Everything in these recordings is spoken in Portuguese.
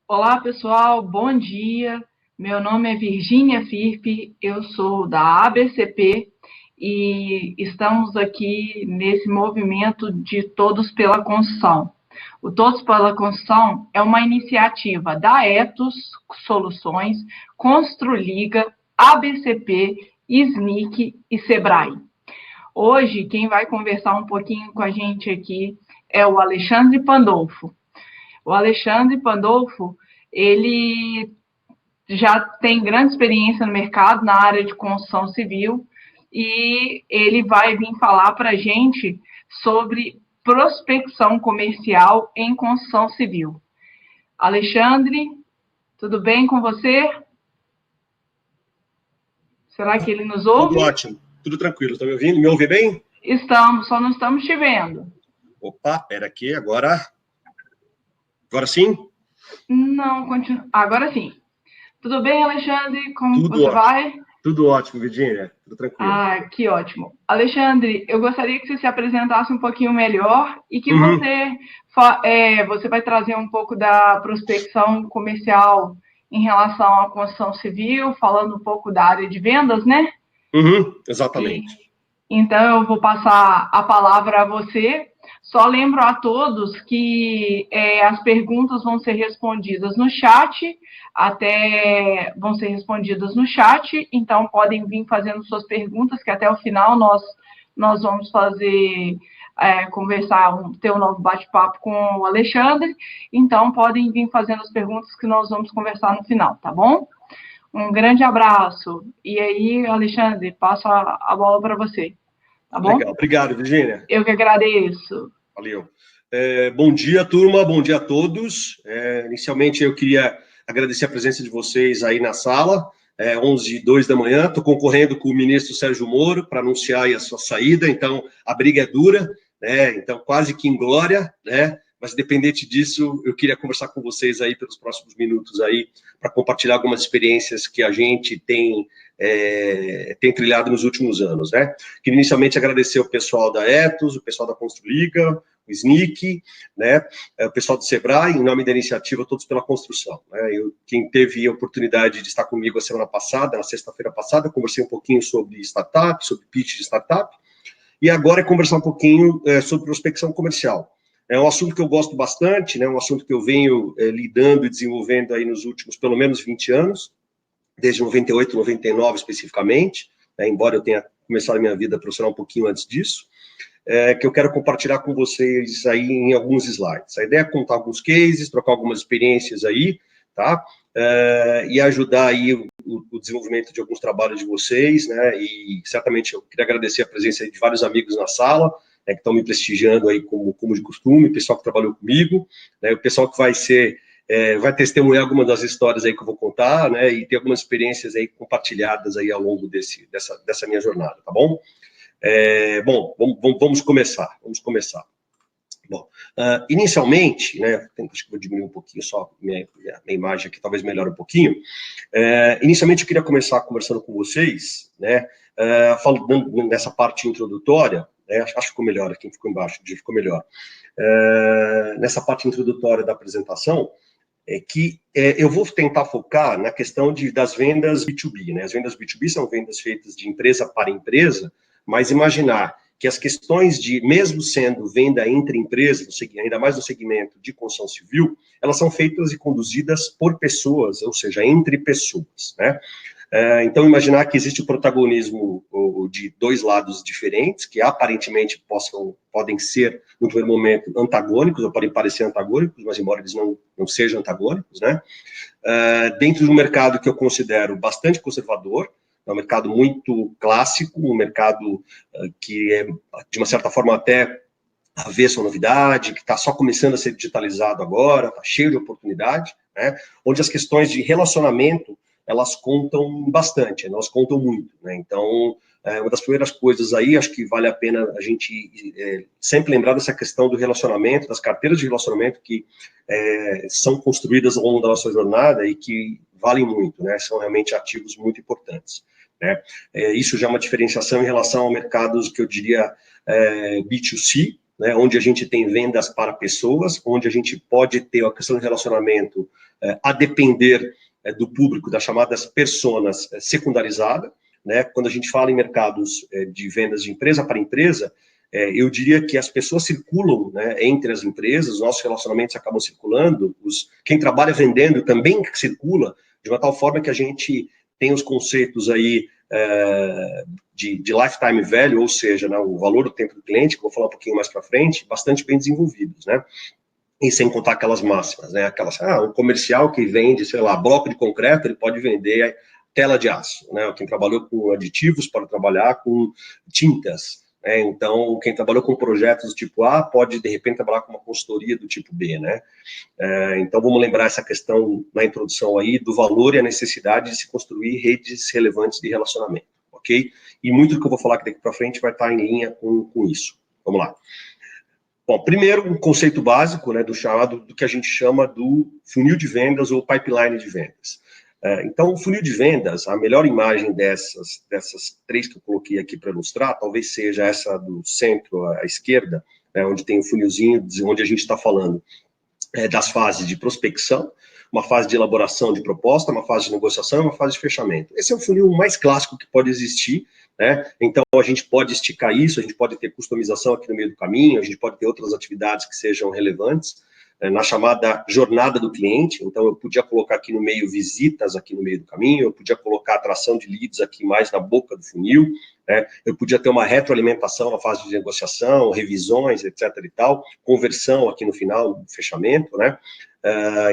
Olá, pessoal, bom dia. Meu nome é Virgínia Firpe, eu sou da ABCP e estamos aqui nesse movimento de Todos pela Construção. O Todos pela Construção é uma iniciativa da Etos Soluções, Construliga, ABCP, SNIC e Sebrae. Hoje, quem vai conversar um pouquinho com a gente aqui é o Alexandre Pandolfo. O Alexandre Pandolfo, ele já tem grande experiência no mercado na área de construção civil e ele vai vir falar para a gente sobre prospecção comercial em construção civil. Alexandre, tudo bem com você? Será que ele nos Tudo ouve? ótimo, tudo tranquilo. Está me ouvindo? Me ouve bem? Estamos, só não estamos te vendo. Opa, pera aqui, agora sim? Não, continua. Agora sim. Tudo bem, Alexandre? Como Tudo você ótimo, vai? tudo ótimo, Virgínia, tudo tranquilo. Ah, que ótimo. Alexandre, eu gostaria que você se apresentasse um pouquinho melhor e que Uhum, você vai trazer um pouco da prospecção comercial em relação à construção civil, falando um pouco da área de vendas, né? E, exatamente. então, eu vou passar a palavra a você. Só lembro a todos que as perguntas vão ser respondidas no chat, vão ser respondidas no chat, então podem vir fazendo suas perguntas, que até o final nós vamos conversar, ter um novo bate-papo com o Alexandre, então podem vir fazendo as perguntas que nós vamos conversar no final, tá bom? Um grande abraço. E aí, Alexandre, passo a bola para você, tá bom? Legal, obrigado, Virgínia. Eu que agradeço. Valeu. Bom dia, turma, bom dia a todos. Inicialmente, eu queria agradecer a presença de vocês aí na sala, 11h02 da manhã. Estou concorrendo com o ministro Sérgio Moro para anunciar aí a sua saída, então a briga é dura, né? Então, quase que em glória, né? Mas, independente disso, eu queria conversar com vocês aí pelos próximos minutos aí, para compartilhar algumas experiências que a gente tem trilhado nos últimos anos, né? Queria inicialmente agradecer o pessoal da Etos, o pessoal da Construliga, o SNIC, né, o pessoal do Sebrae, em nome da iniciativa Todos pela Construção. Né? Quem teve a oportunidade de estar comigo a semana passada, na sexta-feira passada, conversei um pouquinho sobre startup, sobre pitch de startup, e agora é conversar um pouquinho sobre prospecção comercial. É um assunto que eu gosto bastante, né, um assunto que eu venho lidando e desenvolvendo aí nos últimos, pelo menos, 20 anos, desde 98, 99 especificamente, né, embora eu tenha começado a minha vida profissional um pouquinho antes disso, que eu quero compartilhar com vocês aí em alguns slides. A ideia é contar alguns cases, trocar algumas experiências aí, tá? E ajudar aí o desenvolvimento de alguns trabalhos de vocês, né? E certamente eu queria agradecer a presença de vários amigos na sala, né, que estão me prestigiando aí como de costume, o pessoal que trabalhou comigo, né, o pessoal que vai testemunhar algumas das histórias aí que eu vou contar, né, e ter algumas experiências aí compartilhadas aí ao longo dessa minha jornada, tá bom? Vamos começar. Bom, inicialmente, né, acho que vou diminuir um pouquinho só minha imagem aqui, talvez melhore um pouquinho. Inicialmente, eu queria começar conversando com vocês, né, falando nessa parte introdutória, né, acho que ficou melhor, aqui ficou embaixo, ficou melhor. Nessa parte introdutória da apresentação, eu vou tentar focar na questão das vendas B2B, né? As vendas B2B são vendas feitas de empresa para empresa, mas imaginar que as questões mesmo sendo venda entre empresas, ainda mais no segmento de construção civil, elas são feitas e conduzidas por pessoas, ou seja, entre pessoas, né? Então, imaginar que existe o protagonismo de dois lados diferentes, que aparentemente podem ser, no primeiro momento, antagônicos, ou podem parecer antagônicos, mas embora eles não sejam antagônicos, né? Dentro de um mercado que eu considero bastante conservador, é um mercado muito clássico, um mercado que é, de uma certa forma, até avesso à novidade, que está só começando a ser digitalizado agora, está cheio de oportunidade, né? Onde as questões de relacionamento elas contam bastante, elas contam muito, né? Então, uma das primeiras coisas aí, acho que vale a pena a gente sempre lembrar dessa questão do relacionamento, das carteiras de relacionamento que são construídas ao longo da nossa jornada e que valem muito, né? São realmente ativos muito importantes, né? Isso já é uma diferenciação em relação a mercados que eu diria B2C, né, onde a gente tem vendas para pessoas, onde a gente pode ter a questão de relacionamento a depender do público, das chamadas personas secundarizada, né? Quando a gente fala em mercados de vendas de empresa para empresa, eu diria que as pessoas circulam, né, entre as empresas, os nossos relacionamentos acabam circulando, quem trabalha vendendo também circula, de uma tal forma que a gente tem os conceitos aí de lifetime value, ou seja, né, o valor do tempo do cliente, que eu vou falar um pouquinho mais para frente, bastante bem desenvolvidos, né? E sem contar aquelas máximas, né? Aquelas, um comercial que vende, sei lá, bloco de concreto, ele pode vender tela de aço, né? Quem trabalhou com aditivos pode trabalhar com tintas, né? Então, quem trabalhou com projetos do tipo A pode, de repente, trabalhar com uma consultoria do tipo B, né? Então, vamos lembrar essa questão na introdução aí do valor e a necessidade de se construir redes relevantes de relacionamento, ok? E muito do que eu vou falar aqui daqui para frente vai estar em linha com isso. Vamos lá. Bom, primeiro, um conceito básico, né, do que a gente chama do funil de vendas ou pipeline de vendas. Então, o funil de vendas, a melhor imagem dessas três que eu coloquei aqui para ilustrar, talvez seja essa do centro à esquerda, né, onde tem o funilzinho, onde a gente está falando das fases de prospecção, uma fase de elaboração de proposta, uma fase de negociação e uma fase de fechamento. Esse é o funil mais clássico que pode existir, né? Então, a gente pode esticar isso, a gente pode ter customização aqui no meio do caminho, a gente pode ter outras atividades que sejam relevantes, na chamada jornada do cliente. Então, eu podia colocar aqui no meio visitas aqui no meio do caminho, eu podia colocar atração de leads aqui mais na boca do funil, né? Eu podia ter uma retroalimentação na fase de negociação, revisões, etc. e tal, conversão aqui no final do fechamento, né?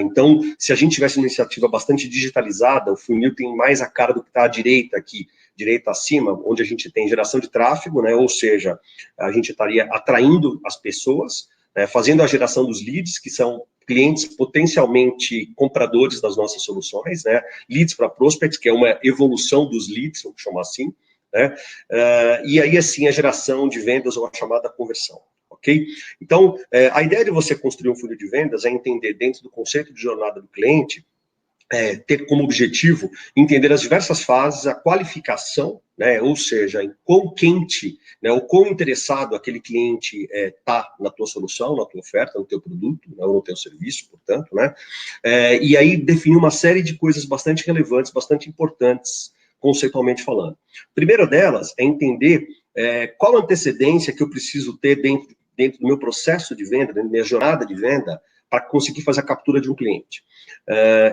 Então, se a gente tivesse uma iniciativa bastante digitalizada, o funil tem mais a cara do que está à direita aqui, direita acima, onde a gente tem geração de tráfego, né? Ou seja, a gente estaria atraindo as pessoas, fazendo a geração dos leads, que são clientes potencialmente compradores das nossas soluções, né? Leads para prospects, que é uma evolução dos leads, vamos chamar assim, né? E aí, assim, a geração de vendas ou a chamada conversão, ok? Então, a ideia de você construir um funil de vendas é entender, dentro do conceito de jornada do cliente, ter como objetivo entender as diversas fases, a qualificação, né, ou seja, em quão quente, né, ou quão interessado aquele cliente está na tua solução, na tua oferta, no teu produto, né, ou no teu serviço, portanto, né, e aí definir uma série de coisas bastante relevantes, bastante importantes, conceitualmente falando. A primeira delas é entender qual a antecedência que eu preciso ter dentro do meu processo de venda, dentro da minha jornada de venda, para conseguir fazer a captura de um cliente.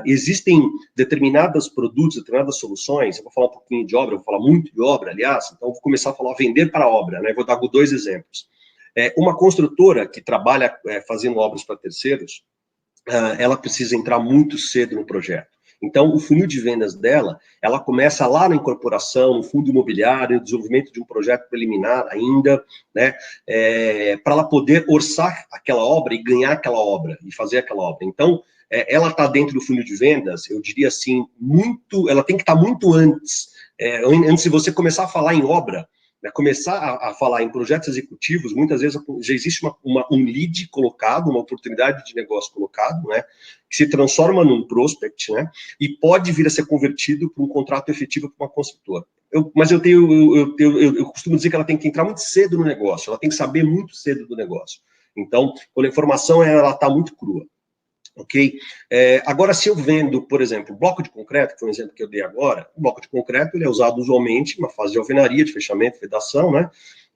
Existem determinados produtos, determinadas soluções, eu vou falar um pouquinho de obra, eu vou falar muito de obra, aliás, então eu vou começar a falar vender para obra, né? Vou dar 2 exemplos. Uma construtora que trabalha fazendo obras para terceiros, ela precisa entrar muito cedo no projeto. Então, o funil de vendas dela, ela começa lá na incorporação, no fundo imobiliário, no desenvolvimento de um projeto preliminar ainda, né, para ela poder orçar aquela obra e ganhar aquela obra, e fazer aquela obra. Então, ela está dentro do funil de vendas, eu diria assim, ela tem que estar muito antes de você começar a falar em obra, né, começar a falar em projetos executivos, muitas vezes já existe um lead colocado, uma oportunidade de negócio colocado, né, que se transforma num prospect, né, e pode vir a ser convertido para um contrato efetivo para uma construtora. Mas eu costumo dizer que ela tem que entrar muito cedo no negócio, ela tem que saber muito cedo do negócio. Então, quando a informação ela está muito crua. Ok? Agora, se eu vendo, por exemplo, bloco de concreto, que foi um exemplo que eu dei agora, o bloco de concreto ele é usado usualmente na fase de alvenaria, de fechamento, vedação, né?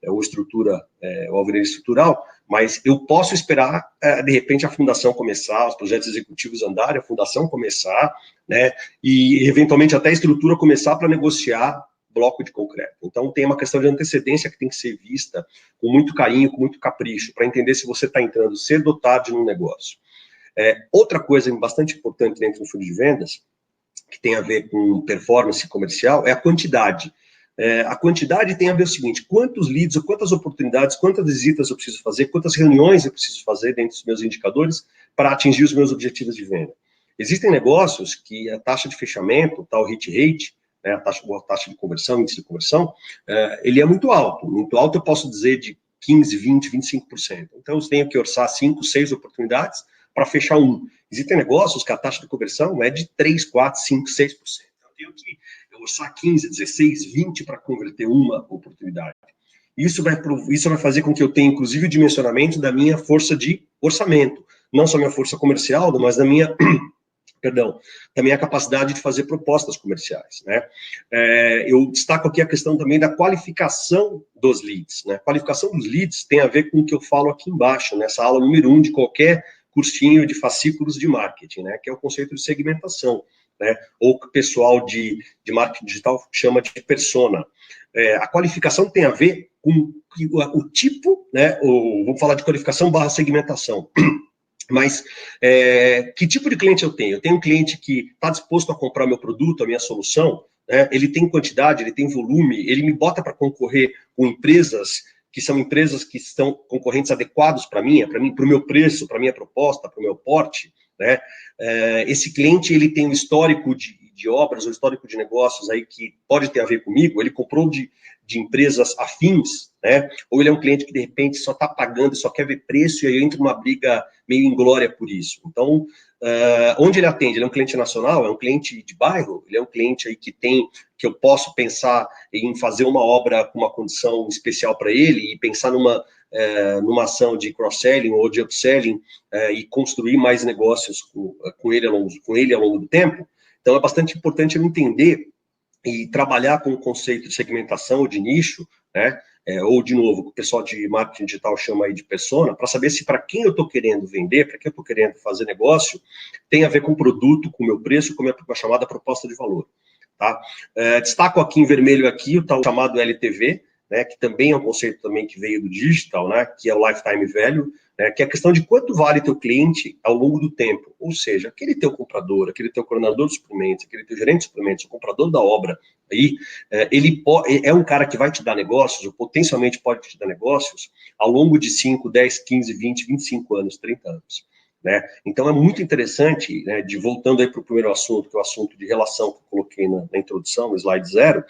Ou estrutura, ou alvenaria estrutural, mas eu posso esperar, de repente, a fundação começar, os projetos executivos andarem, a fundação começar, né? E, eventualmente, até a estrutura começar para negociar bloco de concreto. Então, tem uma questão de antecedência que tem que ser vista com muito carinho, com muito capricho, para entender se você está entrando cedo ou tarde no negócio. Outra coisa bastante importante dentro do funil de vendas, que tem a ver com performance comercial, é a quantidade. A quantidade tem a ver com o seguinte: quantos leads, quantas oportunidades, quantas visitas eu preciso fazer, quantas reuniões eu preciso fazer dentro dos meus indicadores para atingir os meus objetivos de venda. Existem negócios que a taxa de fechamento, o tal hit rate, né, a taxa de conversão, índice de conversão, ele é muito alto. Muito alto eu posso dizer de 15%, 20%, 25%. Então eu tenho que orçar 5, 6 oportunidades para fechar um. Existem negócios que a taxa de conversão é de 3, 4, 5, 6%. Eu tenho que orçar 15, 16, 20 para converter uma oportunidade. Isso vai fazer com que eu tenha, inclusive, o dimensionamento da minha força de orçamento, não só minha força comercial, mas da minha, perdão, da minha capacidade de fazer propostas comerciais, né? Eu destaco aqui a questão também da qualificação dos leads, né? A qualificação dos leads tem a ver com o que eu falo aqui embaixo, nessa aula número 1 de qualquer cursinho de fascículos de marketing, né? Que é o conceito de segmentação, né? Ou que o pessoal de marketing digital chama de persona. A qualificação tem a ver com o tipo, né? Vamos falar de qualificação barra segmentação. Mas que tipo de cliente eu tenho? Eu tenho um cliente que está disposto a comprar meu produto, a minha solução, né? Ele tem quantidade, ele tem volume, ele me bota para concorrer com empresas que são empresas que estão concorrentes adequados para mim, para o meu preço, para a minha proposta, para o meu porte, né? Esse cliente, ele tem um histórico de obras, um histórico de negócios aí que pode ter a ver comigo, ele comprou de empresas afins, né? Ou ele é um cliente que, de repente, só está pagando, só quer ver preço, e aí eu entro numa briga meio inglória por isso. Então, onde ele atende? Ele é um cliente nacional? É um cliente de bairro? Ele é um cliente aí que eu posso pensar em fazer uma obra com uma condição especial para ele e pensar numa ação de cross-selling ou de upselling e construir mais negócios com ele ao longo do tempo. Então, é bastante importante eu entender e trabalhar com o conceito de segmentação ou de nicho, né? Ou, de novo, o pessoal de marketing digital chama aí de persona, para saber se para quem eu estou querendo vender, para quem eu estou querendo fazer negócio, tem a ver com o produto, com o meu preço, com a minha chamada proposta de valor. Tá? Destaco aqui em vermelho aqui o tal chamado LTV, né, que também é um conceito também que veio do digital, né, que é o Lifetime Value, né, que é a questão de quanto vale teu cliente ao longo do tempo. Ou seja, aquele teu comprador, aquele teu coordenador de suprimentos, aquele teu gerente de suprimentos, o comprador da obra, aí, ele é um cara que vai te dar negócios, ou potencialmente pode te dar negócios, ao longo de 5, 10, 15, 20, 25 anos, 30 anos. Né? Então, é muito interessante, né, voltando aí para o primeiro assunto, que é o assunto de relação que eu coloquei na introdução, no slide 0,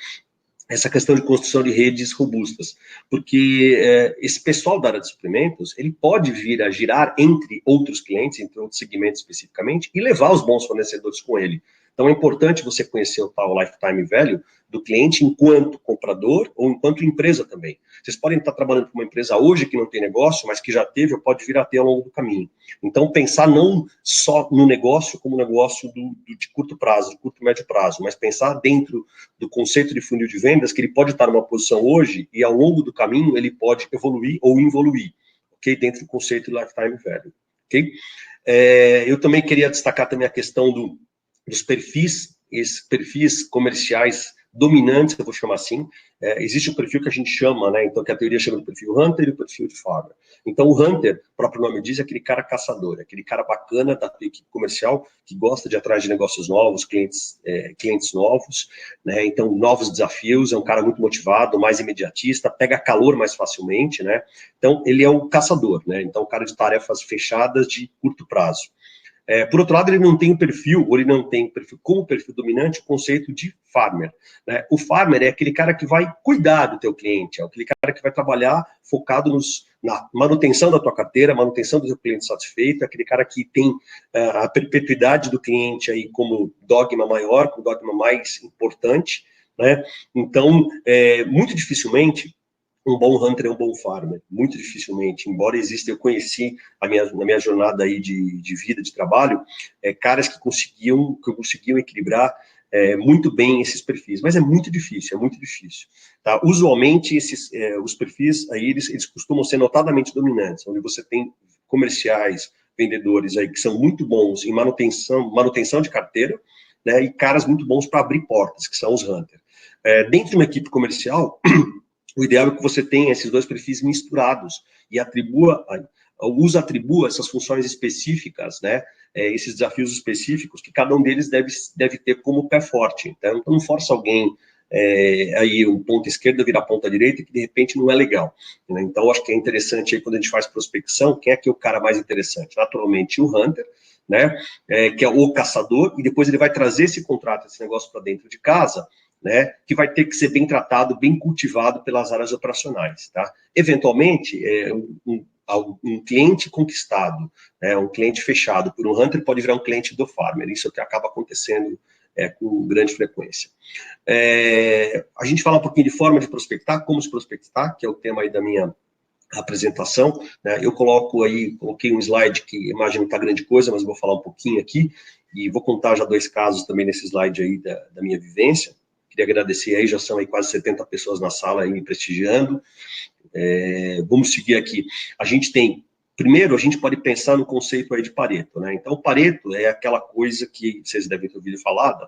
essa questão de construção de redes robustas, porque esse pessoal da área de suprimentos, ele pode vir a girar entre outros clientes, entre outros segmentos especificamente, e levar os bons fornecedores com ele. Então, é importante você conhecer o tal lifetime value do cliente enquanto comprador ou enquanto empresa também. Vocês podem estar trabalhando com uma empresa hoje que não tem negócio, mas que já teve ou pode vir a ter ao longo do caminho. Então, pensar não só no negócio como negócio de curto prazo, de curto e médio prazo, mas pensar dentro do conceito de funil de vendas, que ele pode estar numa posição hoje e ao longo do caminho ele pode evoluir ou involuir, ok? Dentro do conceito de lifetime value, ok? Eu também queria destacar também a questão dos perfis, esses perfis comerciais dominantes, eu vou chamar assim. Existe um perfil que a gente chama, né, então que a teoria chama de perfil Hunter e o perfil de Farmer. Então o Hunter, o próprio nome diz, é aquele cara caçador, aquele cara bacana da equipe comercial que gosta de ir atrás de negócios novos, clientes novos, né, então novos desafios, é um cara muito motivado, mais imediatista, pega calor mais facilmente, né, então ele é um caçador, né, então o cara de tarefas fechadas de curto prazo. Por outro lado, ele não tem como perfil dominante o conceito de farmer, né? O farmer é aquele cara que vai cuidar do teu cliente, é aquele cara que vai trabalhar focado na manutenção da tua carteira, manutenção do teu cliente satisfeito, é aquele cara que tem a perpetuidade do cliente aí como dogma maior, como dogma mais importante, né? Então, muito dificilmente um bom hunter é um bom farmer, muito dificilmente, embora exista, eu conheci na minha jornada aí de vida, de trabalho, caras que conseguiam equilibrar muito bem esses perfis, mas é muito difícil, tá? Usualmente, os perfis aí, eles costumam ser notadamente dominantes, onde você tem comerciais, vendedores aí que são muito bons em manutenção de carteira, né, e caras muito bons para abrir portas, que são os hunters. Dentro de uma equipe comercial, o ideal é que você tenha esses dois perfis misturados e atribua essas funções específicas, né, esses desafios específicos, que cada um deles deve ter como pé forte. Então, não força alguém aí um ponta esquerda virar ponta direita, que de repente não é legal. Né? Então, acho que é interessante aí quando a gente faz prospecção, quem é que é o cara mais interessante? Naturalmente, o hunter, né, que é o caçador, e depois ele vai trazer esse contrato, esse negócio para dentro de casa, né, que vai ter que ser bem tratado, bem cultivado pelas áreas operacionais, tá? Eventualmente, um cliente conquistado, né, um cliente fechado por um hunter pode virar um cliente do farmer, isso é o que acaba acontecendo com grande frequência. A gente fala um pouquinho de forma de prospectar, como se prospectar, que é o tema aí da minha apresentação, né? Eu coloquei um slide que imagino que tá grande coisa, mas eu vou falar um pouquinho aqui, e vou contar já 2 casos também nesse slide aí da minha vivência. Queria agradecer aí, já são aí quase 70 pessoas na sala aí me prestigiando. Vamos seguir aqui. Primeiro, a gente pode pensar no conceito aí de Pareto, né? Então, Pareto é aquela coisa que vocês devem ter ouvido falar,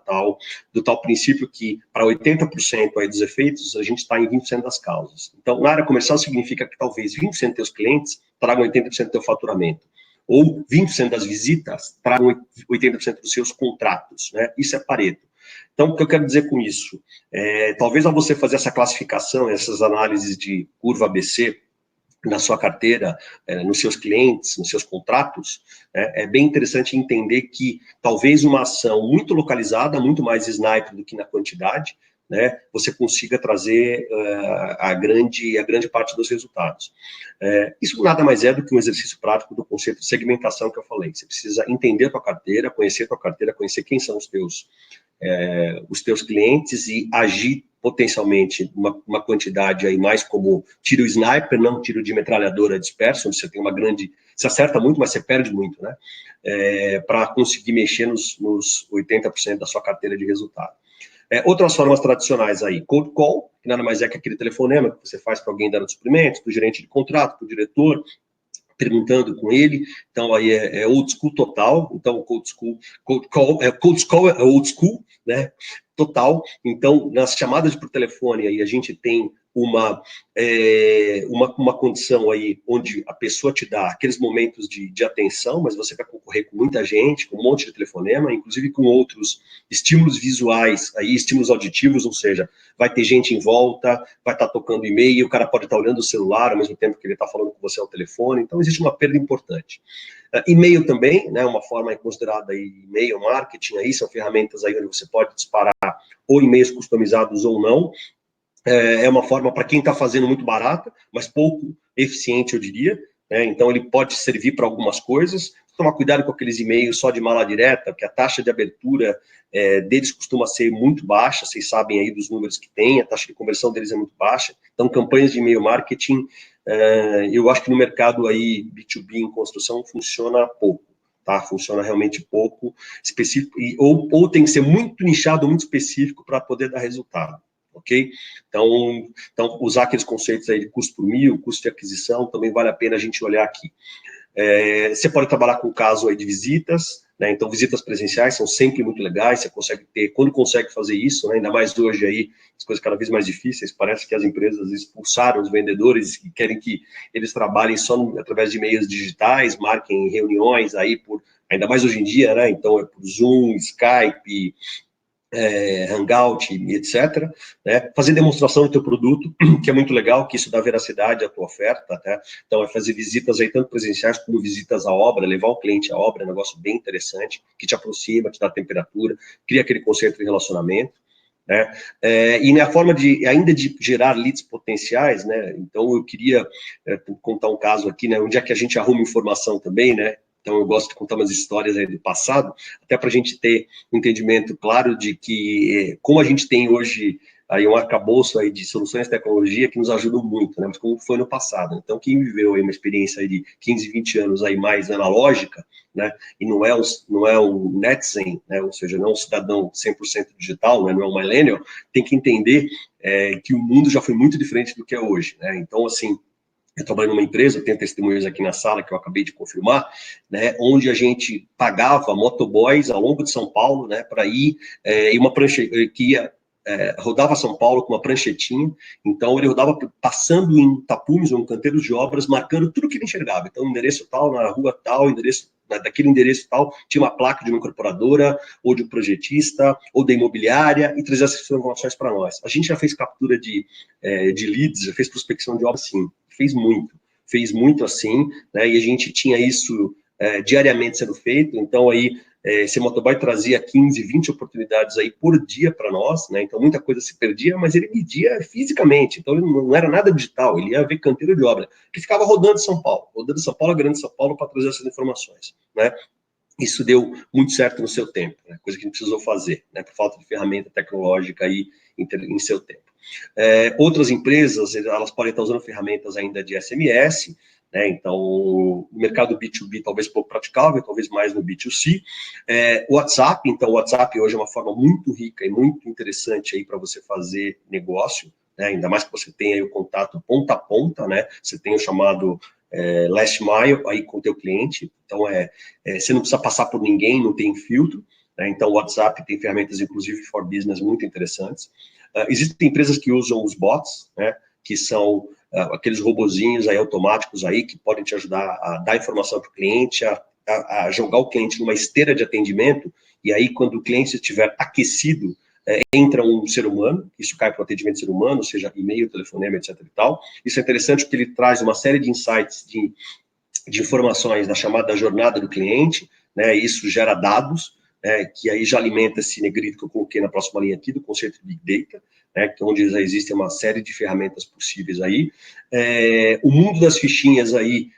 do tal princípio que, para 80% aí dos efeitos, a gente está em 20% das causas. Então, na área comercial significa que talvez 20% dos teus clientes tragam 80% do teu faturamento, ou 20% das visitas tragam 80% dos seus contratos, né? Isso é Pareto. Então, o que eu quero dizer com isso? Talvez ao você fazer essa classificação, essas análises de curva ABC, na sua carteira, nos seus clientes, nos seus contratos, é bem interessante entender que talvez uma ação muito localizada, muito mais sniper do que na quantidade, né, você consiga trazer a grande parte dos resultados. Isso nada mais é do que um exercício prático do conceito de segmentação que eu falei. Você precisa entender a tua carteira, conhecer quem são os teus clientes e agir potencialmente uma quantidade aí mais como tiro sniper, não tiro de metralhadora disperso, onde você tem você acerta muito, mas você perde muito, né? Para conseguir mexer nos 80% da sua carteira de resultado. Outras formas tradicionais aí, cold call, que nada mais é que aquele telefonema que você faz para alguém dando suprimentos, para o gerente de contrato, para o diretor, perguntando com ele. Então aí é old school total. Então cold call é old school, né, total. Então nas chamadas por telefone aí a gente tem uma condição aí onde a pessoa te dá aqueles momentos de atenção, mas você vai concorrer com muita gente, com um monte de telefonema, inclusive com outros estímulos visuais, aí estímulos auditivos, ou seja, vai ter gente em volta, vai estar tocando e-mail, o cara pode estar olhando o celular ao mesmo tempo que ele está falando com você ao telefone, então existe uma perda importante. E-mail também, né, uma forma considerada e-mail marketing, aí são ferramentas aí onde você pode disparar ou e-mails customizados ou não. É uma forma para quem está fazendo muito barata, mas pouco eficiente, eu diria. Então, ele pode servir para algumas coisas. Tomar cuidado com aqueles e-mails só de mala direta, porque a taxa de abertura deles costuma ser muito baixa, vocês sabem aí dos números que tem, a taxa de conversão deles é muito baixa. Então, campanhas de e-mail marketing, eu acho que no mercado aí, B2B em construção, funciona pouco. Tá? Funciona realmente pouco, específico, ou tem que ser muito nichado, muito específico para poder dar resultado. Ok? Então, usar aqueles conceitos aí de custo por mil, custo de aquisição, também vale a pena a gente olhar aqui. Você pode trabalhar com o caso aí de visitas, né? Então, visitas presenciais são sempre muito legais, você consegue ter, quando consegue fazer isso, né? Ainda mais hoje aí, as coisas cada vez mais difíceis, parece que as empresas expulsaram os vendedores e querem que eles trabalhem só através de meios digitais, marquem reuniões aí ainda mais hoje em dia, né? Então, é por Zoom, Skype, Hangout, etc., né? Fazer demonstração do teu produto, que é muito legal, que isso dá veracidade à tua oferta, tá? Então, é fazer visitas aí, tanto presenciais como visitas à obra, levar o cliente à obra, é um negócio bem interessante, que te aproxima, te dá temperatura, cria aquele conceito de relacionamento, né? E na forma ainda de gerar leads potenciais, né? Então, eu queria contar um caso aqui, né? Onde é que a gente arruma informação também, né? Então, eu gosto de contar umas histórias aí do passado, até para a gente ter um entendimento claro de que, como a gente tem hoje aí um arcabouço aí de soluções de tecnologia que nos ajudam muito, né? Mas como foi no passado. Então, quem viveu aí uma experiência aí de 15, 20 anos aí mais analógica, né? E não é um netzen, né? Ou seja, não é um cidadão 100% digital, né? Não é um millennial, tem que entender que o mundo já foi muito diferente do que é hoje, né? Então, assim, eu trabalho numa empresa, tenho testemunhos aqui na sala que eu acabei de confirmar, né, onde a gente pagava motoboys ao longo de São Paulo, né, para ir em uma prancha que rodava São Paulo com uma pranchetinha. Então ele rodava passando em tapumes ou em canteiros de obras, marcando tudo que ele enxergava. Então, endereço tal, na rua tal, endereço daquele endereço tal, tinha uma placa de uma incorporadora, ou de um projetista, ou da imobiliária, e trazia essas informações para nós. A gente já fez captura de leads, já fez prospecção de obras, sim. Fez muito assim, né, e a gente tinha isso diariamente sendo feito. Então aí esse motoboy trazia 15, 20 oportunidades aí por dia para nós, né, então muita coisa se perdia, mas ele media fisicamente, então ele não era nada digital, ele ia ver canteiro de obra, que ficava rodando São Paulo, a grande São Paulo, para trazer essas informações, né. isso deu muito certo no seu tempo, né? Coisa que a gente precisou fazer, né? Por falta de ferramenta tecnológica aí em seu tempo. Outras empresas, elas podem estar usando ferramentas ainda de SMS, né? Então, o mercado B2B talvez pouco praticável, talvez mais no B2C. WhatsApp, então, o WhatsApp hoje é uma forma muito rica e muito interessante aí para você fazer negócio, né? Ainda mais que você tenha aí o contato ponta a ponta, né? Você tem o chamado last mile aí com o teu cliente, então você não precisa passar por ninguém, não tem filtro, né? Então o WhatsApp tem ferramentas, inclusive for business, muito interessantes. Existem empresas que usam os bots, né? Que são aqueles robozinhos aí automáticos aí que podem te ajudar a dar informação para o cliente, a jogar o cliente numa esteira de atendimento, e aí quando o cliente estiver aquecido, entra um ser humano, isso cai para o atendimento ser humano, seja e-mail, telefonema, etc e tal. Isso é interessante porque ele traz uma série de insights, de informações da chamada jornada do cliente, né? Isso gera dados, que aí já alimenta esse negrito que eu coloquei na próxima linha aqui, do conceito de Big Data, né? Onde já existem uma série de ferramentas possíveis aí. O mundo das fichinhas aí,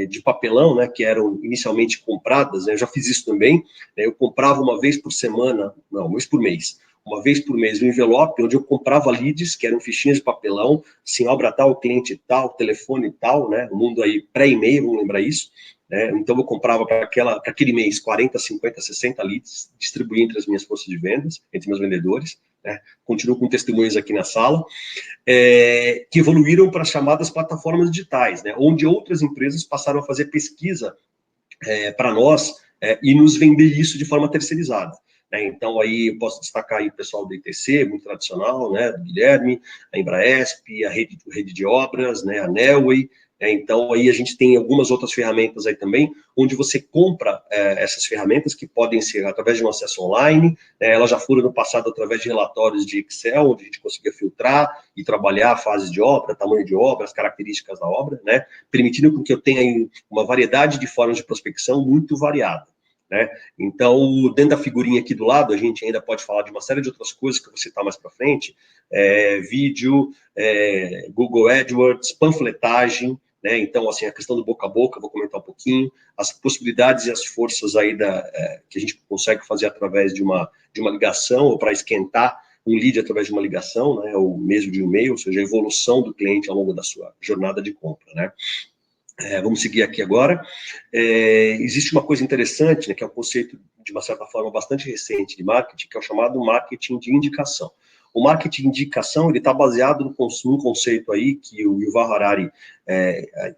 de papelão, né, que eram inicialmente compradas, né, eu já fiz isso também, eu comprava uma vez por semana, não, uma vez por mês, um envelope onde eu comprava leads, que eram fichinhas de papelão, assim, obra tal, cliente tal, telefone tal, né, o mundo aí pré-e-mail, vamos lembrar isso, né, então eu comprava para aquele mês 40, 50, 60 leads, distribuía entre as minhas forças de vendas, entre meus vendedores, né, continuo com testemunhos aqui na sala, que evoluíram para as chamadas plataformas digitais, né, onde outras empresas passaram a fazer pesquisa para nós e nos vender isso de forma terceirizada. Então, aí eu posso destacar aí o pessoal do ITC, muito tradicional, né, do Guilherme, a Embraesp, a rede de obras, né, a Nelway. Então, aí a gente tem algumas outras ferramentas aí também, onde você compra essas ferramentas, que podem ser através de um acesso online, elas já foram no passado através de relatórios de Excel, onde a gente conseguia filtrar e trabalhar a fase de obra, tamanho de obra, as características da obra, né, permitindo que eu tenha aí uma variedade de formas de prospecção muito variada. Né? Então, dentro da figurinha aqui do lado, a gente ainda pode falar de uma série de outras coisas que eu vou citar mais para frente, vídeo, Google AdWords, panfletagem, né? Então, assim, a questão do boca a boca, vou comentar um pouquinho, as possibilidades e as forças aí que a gente consegue fazer através de uma ligação, ou para esquentar um lead através de uma ligação, né? Ou mesmo de um e-mail, ou seja, a evolução do cliente ao longo da sua jornada de compra, né? Vamos seguir aqui agora. Existe uma coisa interessante, né, que é um conceito, de uma certa forma, bastante recente de marketing, que é o chamado marketing de indicação. O marketing de indicação, ele está baseado num conceito aí que o Yuval Harari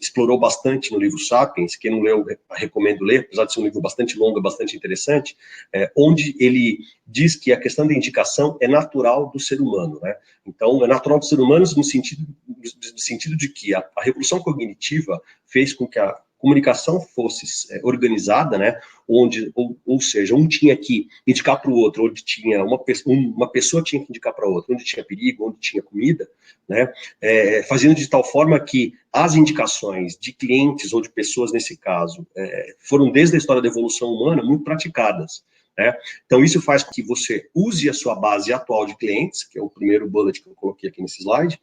explorou bastante no livro Sapiens. Quem não leu, recomendo ler, apesar de ser um livro bastante longo, bastante interessante, onde ele diz que a questão da indicação é natural do ser humano, né? Então, é natural dos seres humanos no sentido de que a revolução cognitiva fez com que a comunicação fosse organizada, né, ou seja, um tinha que indicar para o outro, onde tinha uma pessoa tinha que indicar para outra, onde tinha perigo, onde tinha comida, né, fazendo de tal forma que as indicações de clientes ou de pessoas, nesse caso, foram desde a história da evolução humana muito praticadas. Né? Então, isso faz com que você use a sua base atual de clientes, que é o primeiro bullet que eu coloquei aqui nesse slide,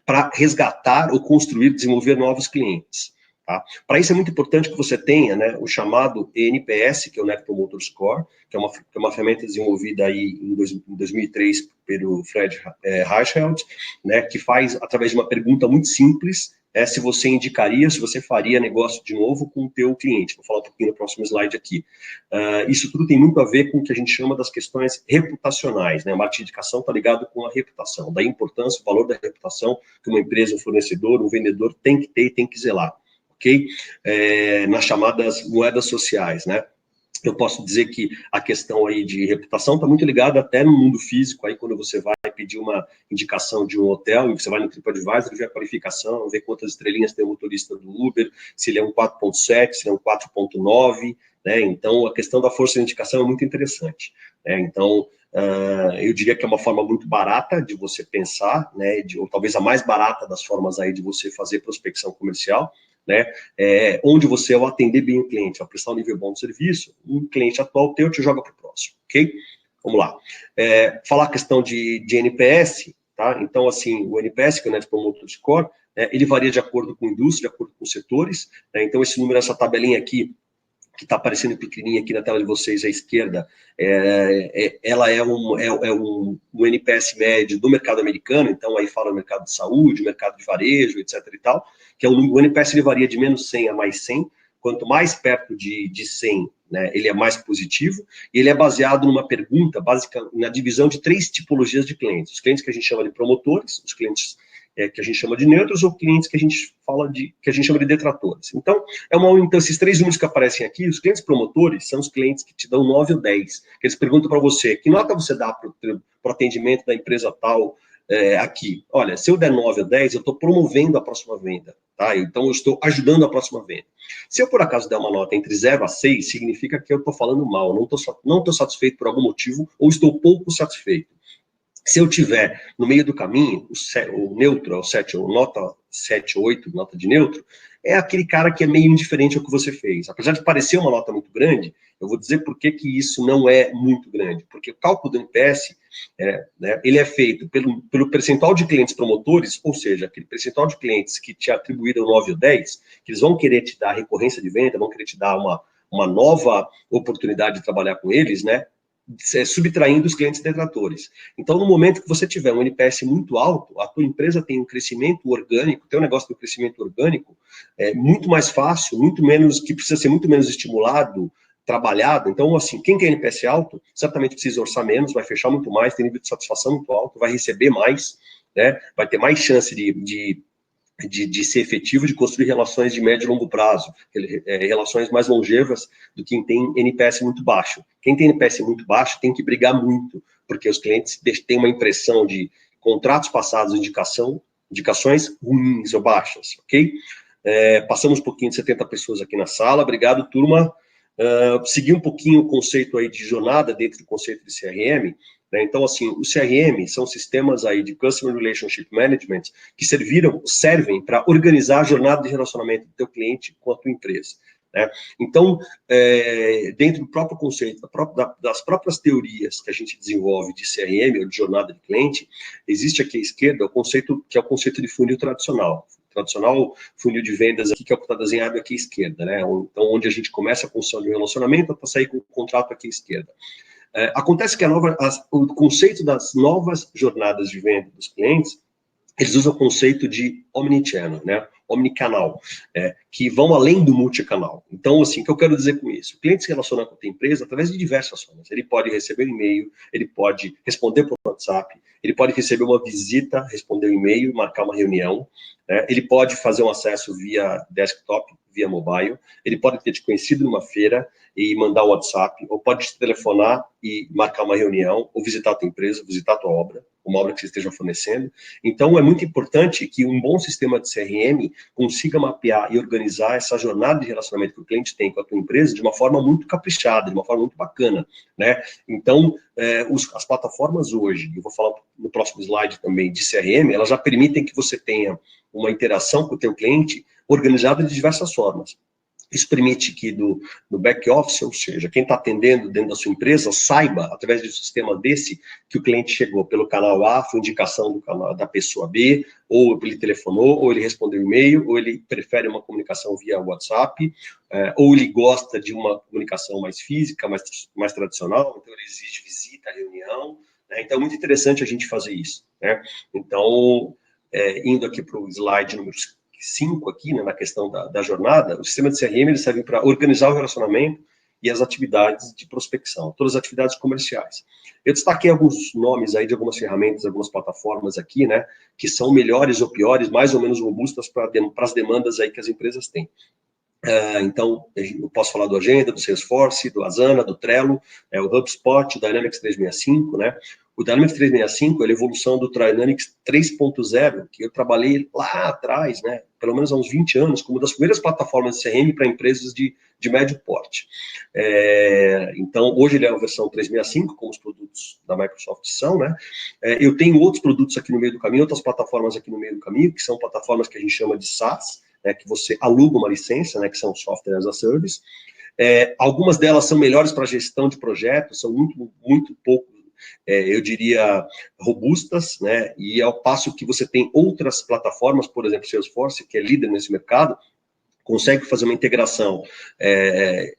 para resgatar ou construir, desenvolver novos clientes. Tá? Para isso é muito importante que você tenha, né, o chamado NPS, que é o Net Promoter Score, que é uma ferramenta desenvolvida aí em 2003 pelo Fred Reichheld, né, que faz, através de uma pergunta muito simples, se você indicaria, se você faria negócio de novo com o teu cliente. Vou falar um pouquinho no próximo slide aqui. Isso tudo tem muito a ver com o que a gente chama das questões reputacionais, né? A marketing de indicação está ligado com a reputação, da importância, o valor da reputação que uma empresa, um fornecedor, um vendedor tem que ter e tem que zelar, ok? Nas chamadas moedas sociais, né? Eu posso dizer que a questão aí de reputação está muito ligada até no mundo físico, aí quando você vai pedir uma indicação de um hotel, e você vai no TripAdvisor, vê a qualificação, vê quantas estrelinhas tem o motorista do Uber, se ele é um 4.7, se ele é um 4.9, né? Então, a questão da força de indicação é muito interessante, né? Então, eu diria que é uma forma muito barata de você pensar, né? Ou talvez a mais barata das formas aí de você fazer prospecção comercial, né? Onde você, ao atender bem o cliente, ao prestar um nível bom de serviço, um cliente atual teu te joga para o próximo, ok? Vamos lá. Falar a questão de NPS, tá? Então, assim, o NPS, que é o Net Promoter Score, ele varia de acordo com a indústria, de acordo com os setores, né? Então, esse número, essa tabelinha aqui, que está aparecendo pequenininha aqui na tela de vocês à esquerda, ela é um NPS médio do mercado americano, então aí fala mercado de saúde, mercado de varejo, etc. e tal, que o NPS ele varia de menos 100 a mais 100, quanto mais perto de 100, né, ele é mais positivo, e ele é baseado numa pergunta básica, na divisão de 3 tipologias de clientes. Os clientes que a gente chama de promotores, os clientes que a gente chama de neutros, ou clientes que a gente chama de detratores. Então, então, esses 3 números que aparecem aqui, os clientes promotores são os clientes que te dão 9 ou 10, que eles perguntam para você, que nota você dá para o atendimento da empresa tal aqui? Olha, se eu der 9 ou 10, eu estou promovendo a próxima venda, tá? Então, eu estou ajudando a próxima venda. Se eu, por acaso, der uma nota entre 0 a 6, significa que eu estou falando mal, não estou satisfeito por algum motivo, ou estou pouco satisfeito. Se eu tiver no meio do caminho, o neutro, o 7, ou nota 7 ou 8, nota de neutro, é aquele cara que é meio indiferente ao que você fez. Apesar de parecer uma nota muito grande, eu vou dizer por que isso não é muito grande. Porque o cálculo do NPS, né, ele é feito pelo percentual de clientes promotores, ou seja, aquele percentual de clientes que te atribuíram 9 ou 10, que eles vão querer te dar recorrência de venda, vão querer te dar uma nova oportunidade de trabalhar com eles, né? Subtraindo os clientes detratores. Então, no momento que você tiver um NPS muito alto, a tua empresa tem um crescimento orgânico, tem um negócio de crescimento orgânico, muito mais fácil, muito menos, que precisa ser muito menos estimulado, trabalhado. Então, assim, quem tem NPS alto, certamente precisa orçar menos, vai fechar muito mais, tem nível de satisfação muito alto, vai receber mais, né? Vai ter mais chance de ser efetivo, de construir relações de médio e longo prazo, relações mais longevas do que quem tem NPS muito baixo. Quem tem NPS muito baixo tem que brigar muito, porque os clientes têm uma impressão de contratos passados, indicações ruins ou baixas, ok? Passamos um pouquinho de 70 pessoas aqui na sala, obrigado, turma. Seguir um pouquinho o conceito aí de jornada dentro do conceito de CRM, né? Então, assim, o CRM são sistemas aí de Customer Relationship Management que servem para organizar a jornada de relacionamento do teu cliente com a tua empresa, né? Então, dentro do próprio conceito, das próprias teorias que a gente desenvolve de CRM, ou de jornada de cliente, existe aqui à esquerda o conceito que é o conceito de funil tradicional funil de vendas aqui, que é o que está desenhado aqui à esquerda, né? Então, onde a gente começa a construção de um relacionamento para sair com o contrato aqui à esquerda. Acontece que o conceito das novas jornadas de venda dos clientes, eles usam o conceito de omnichannel, né? Omnicanal, que vão além do multicanal. Então, assim, o que eu quero dizer com isso? O cliente se relaciona com a tua empresa através de diversas formas. Ele pode receber um e-mail, ele pode responder por WhatsApp, ele pode receber uma visita, responder um e-mail, marcar uma reunião, né? Ele pode fazer um acesso via desktop, via mobile, ele pode ter te conhecido numa feira e mandar um WhatsApp, ou pode te telefonar e marcar uma reunião, ou visitar a tua empresa, visitar a tua obra, uma obra que você esteja fornecendo. Então, é muito importante que um bom sistema de CRM consiga mapear e organizar essa jornada de relacionamento que o cliente tem com a tua empresa de uma forma muito caprichada, de uma forma muito bacana, né? Então, as plataformas hoje, eu vou falar no próximo slide também, de CRM, elas já permitem que você tenha uma interação com o teu cliente organizada de diversas formas. Isso permite que no back-office, ou seja, quem está atendendo dentro da sua empresa, saiba, através de um sistema desse, que o cliente chegou pelo canal A, foi indicação do canal da pessoa B, ou ele telefonou, ou ele respondeu e-mail, ou ele prefere uma comunicação via WhatsApp, ou ele gosta de uma comunicação mais física, mais tradicional, então ele exige visita, reunião, né? Então é muito interessante a gente fazer isso, né? Então, indo aqui para o slide número 5 aqui, né, na questão da jornada, o sistema de CRM ele serve para organizar o relacionamento e as atividades de prospecção, todas as atividades comerciais. Eu destaquei alguns nomes aí de algumas ferramentas, algumas plataformas aqui, né, que são melhores ou piores, mais ou menos robustas para as demandas aí que as empresas têm. Então, eu posso falar do Agenda, do Salesforce, do Asana, do Trello, o HubSpot, o Dynamics 365, né? O Dynamics 365 é a evolução do Dynamics 3.0, que eu trabalhei lá atrás, né? Pelo menos há uns 20 anos, como uma das primeiras plataformas de CRM para empresas de médio porte. Então, hoje ele é a versão 365, como os produtos da Microsoft são, né? Eu tenho outros produtos aqui no meio do caminho, outras plataformas aqui no meio do caminho, que são plataformas que a gente chama de SaaS, que você aluga uma licença, né, que são software as a service. Algumas delas são melhores para gestão de projetos, são muito pouco, eu diria, robustas, né, e ao passo que você tem outras plataformas, por exemplo, Salesforce, que é líder nesse mercado, consegue fazer uma integração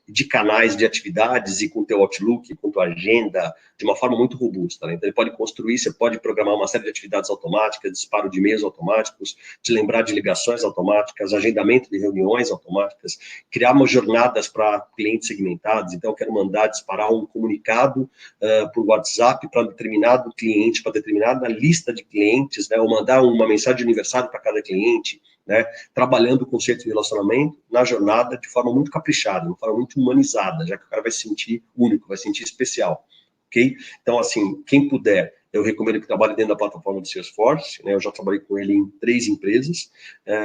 de canais, de atividades e com o teu Outlook, com a tua agenda, de uma forma muito robusta, né? Então, ele pode construir, você pode programar uma série de atividades automáticas, disparo de e-mails automáticos, te lembrar de ligações automáticas, agendamento de reuniões automáticas, criar umas jornadas para clientes segmentados. Então, eu quero mandar, disparar um comunicado por WhatsApp para determinado cliente, para determinada lista de clientes, né? Ou mandar uma mensagem de aniversário para cada cliente, né? Trabalhando o conceito de relacionamento na jornada de forma muito caprichada, de forma muito humanizada, já que o cara vai se sentir único, vai se sentir especial. Ok? Então, assim, quem puder, eu recomendo que trabalhe dentro da plataforma do Salesforce, né? Eu já trabalhei com ele em 3 empresas,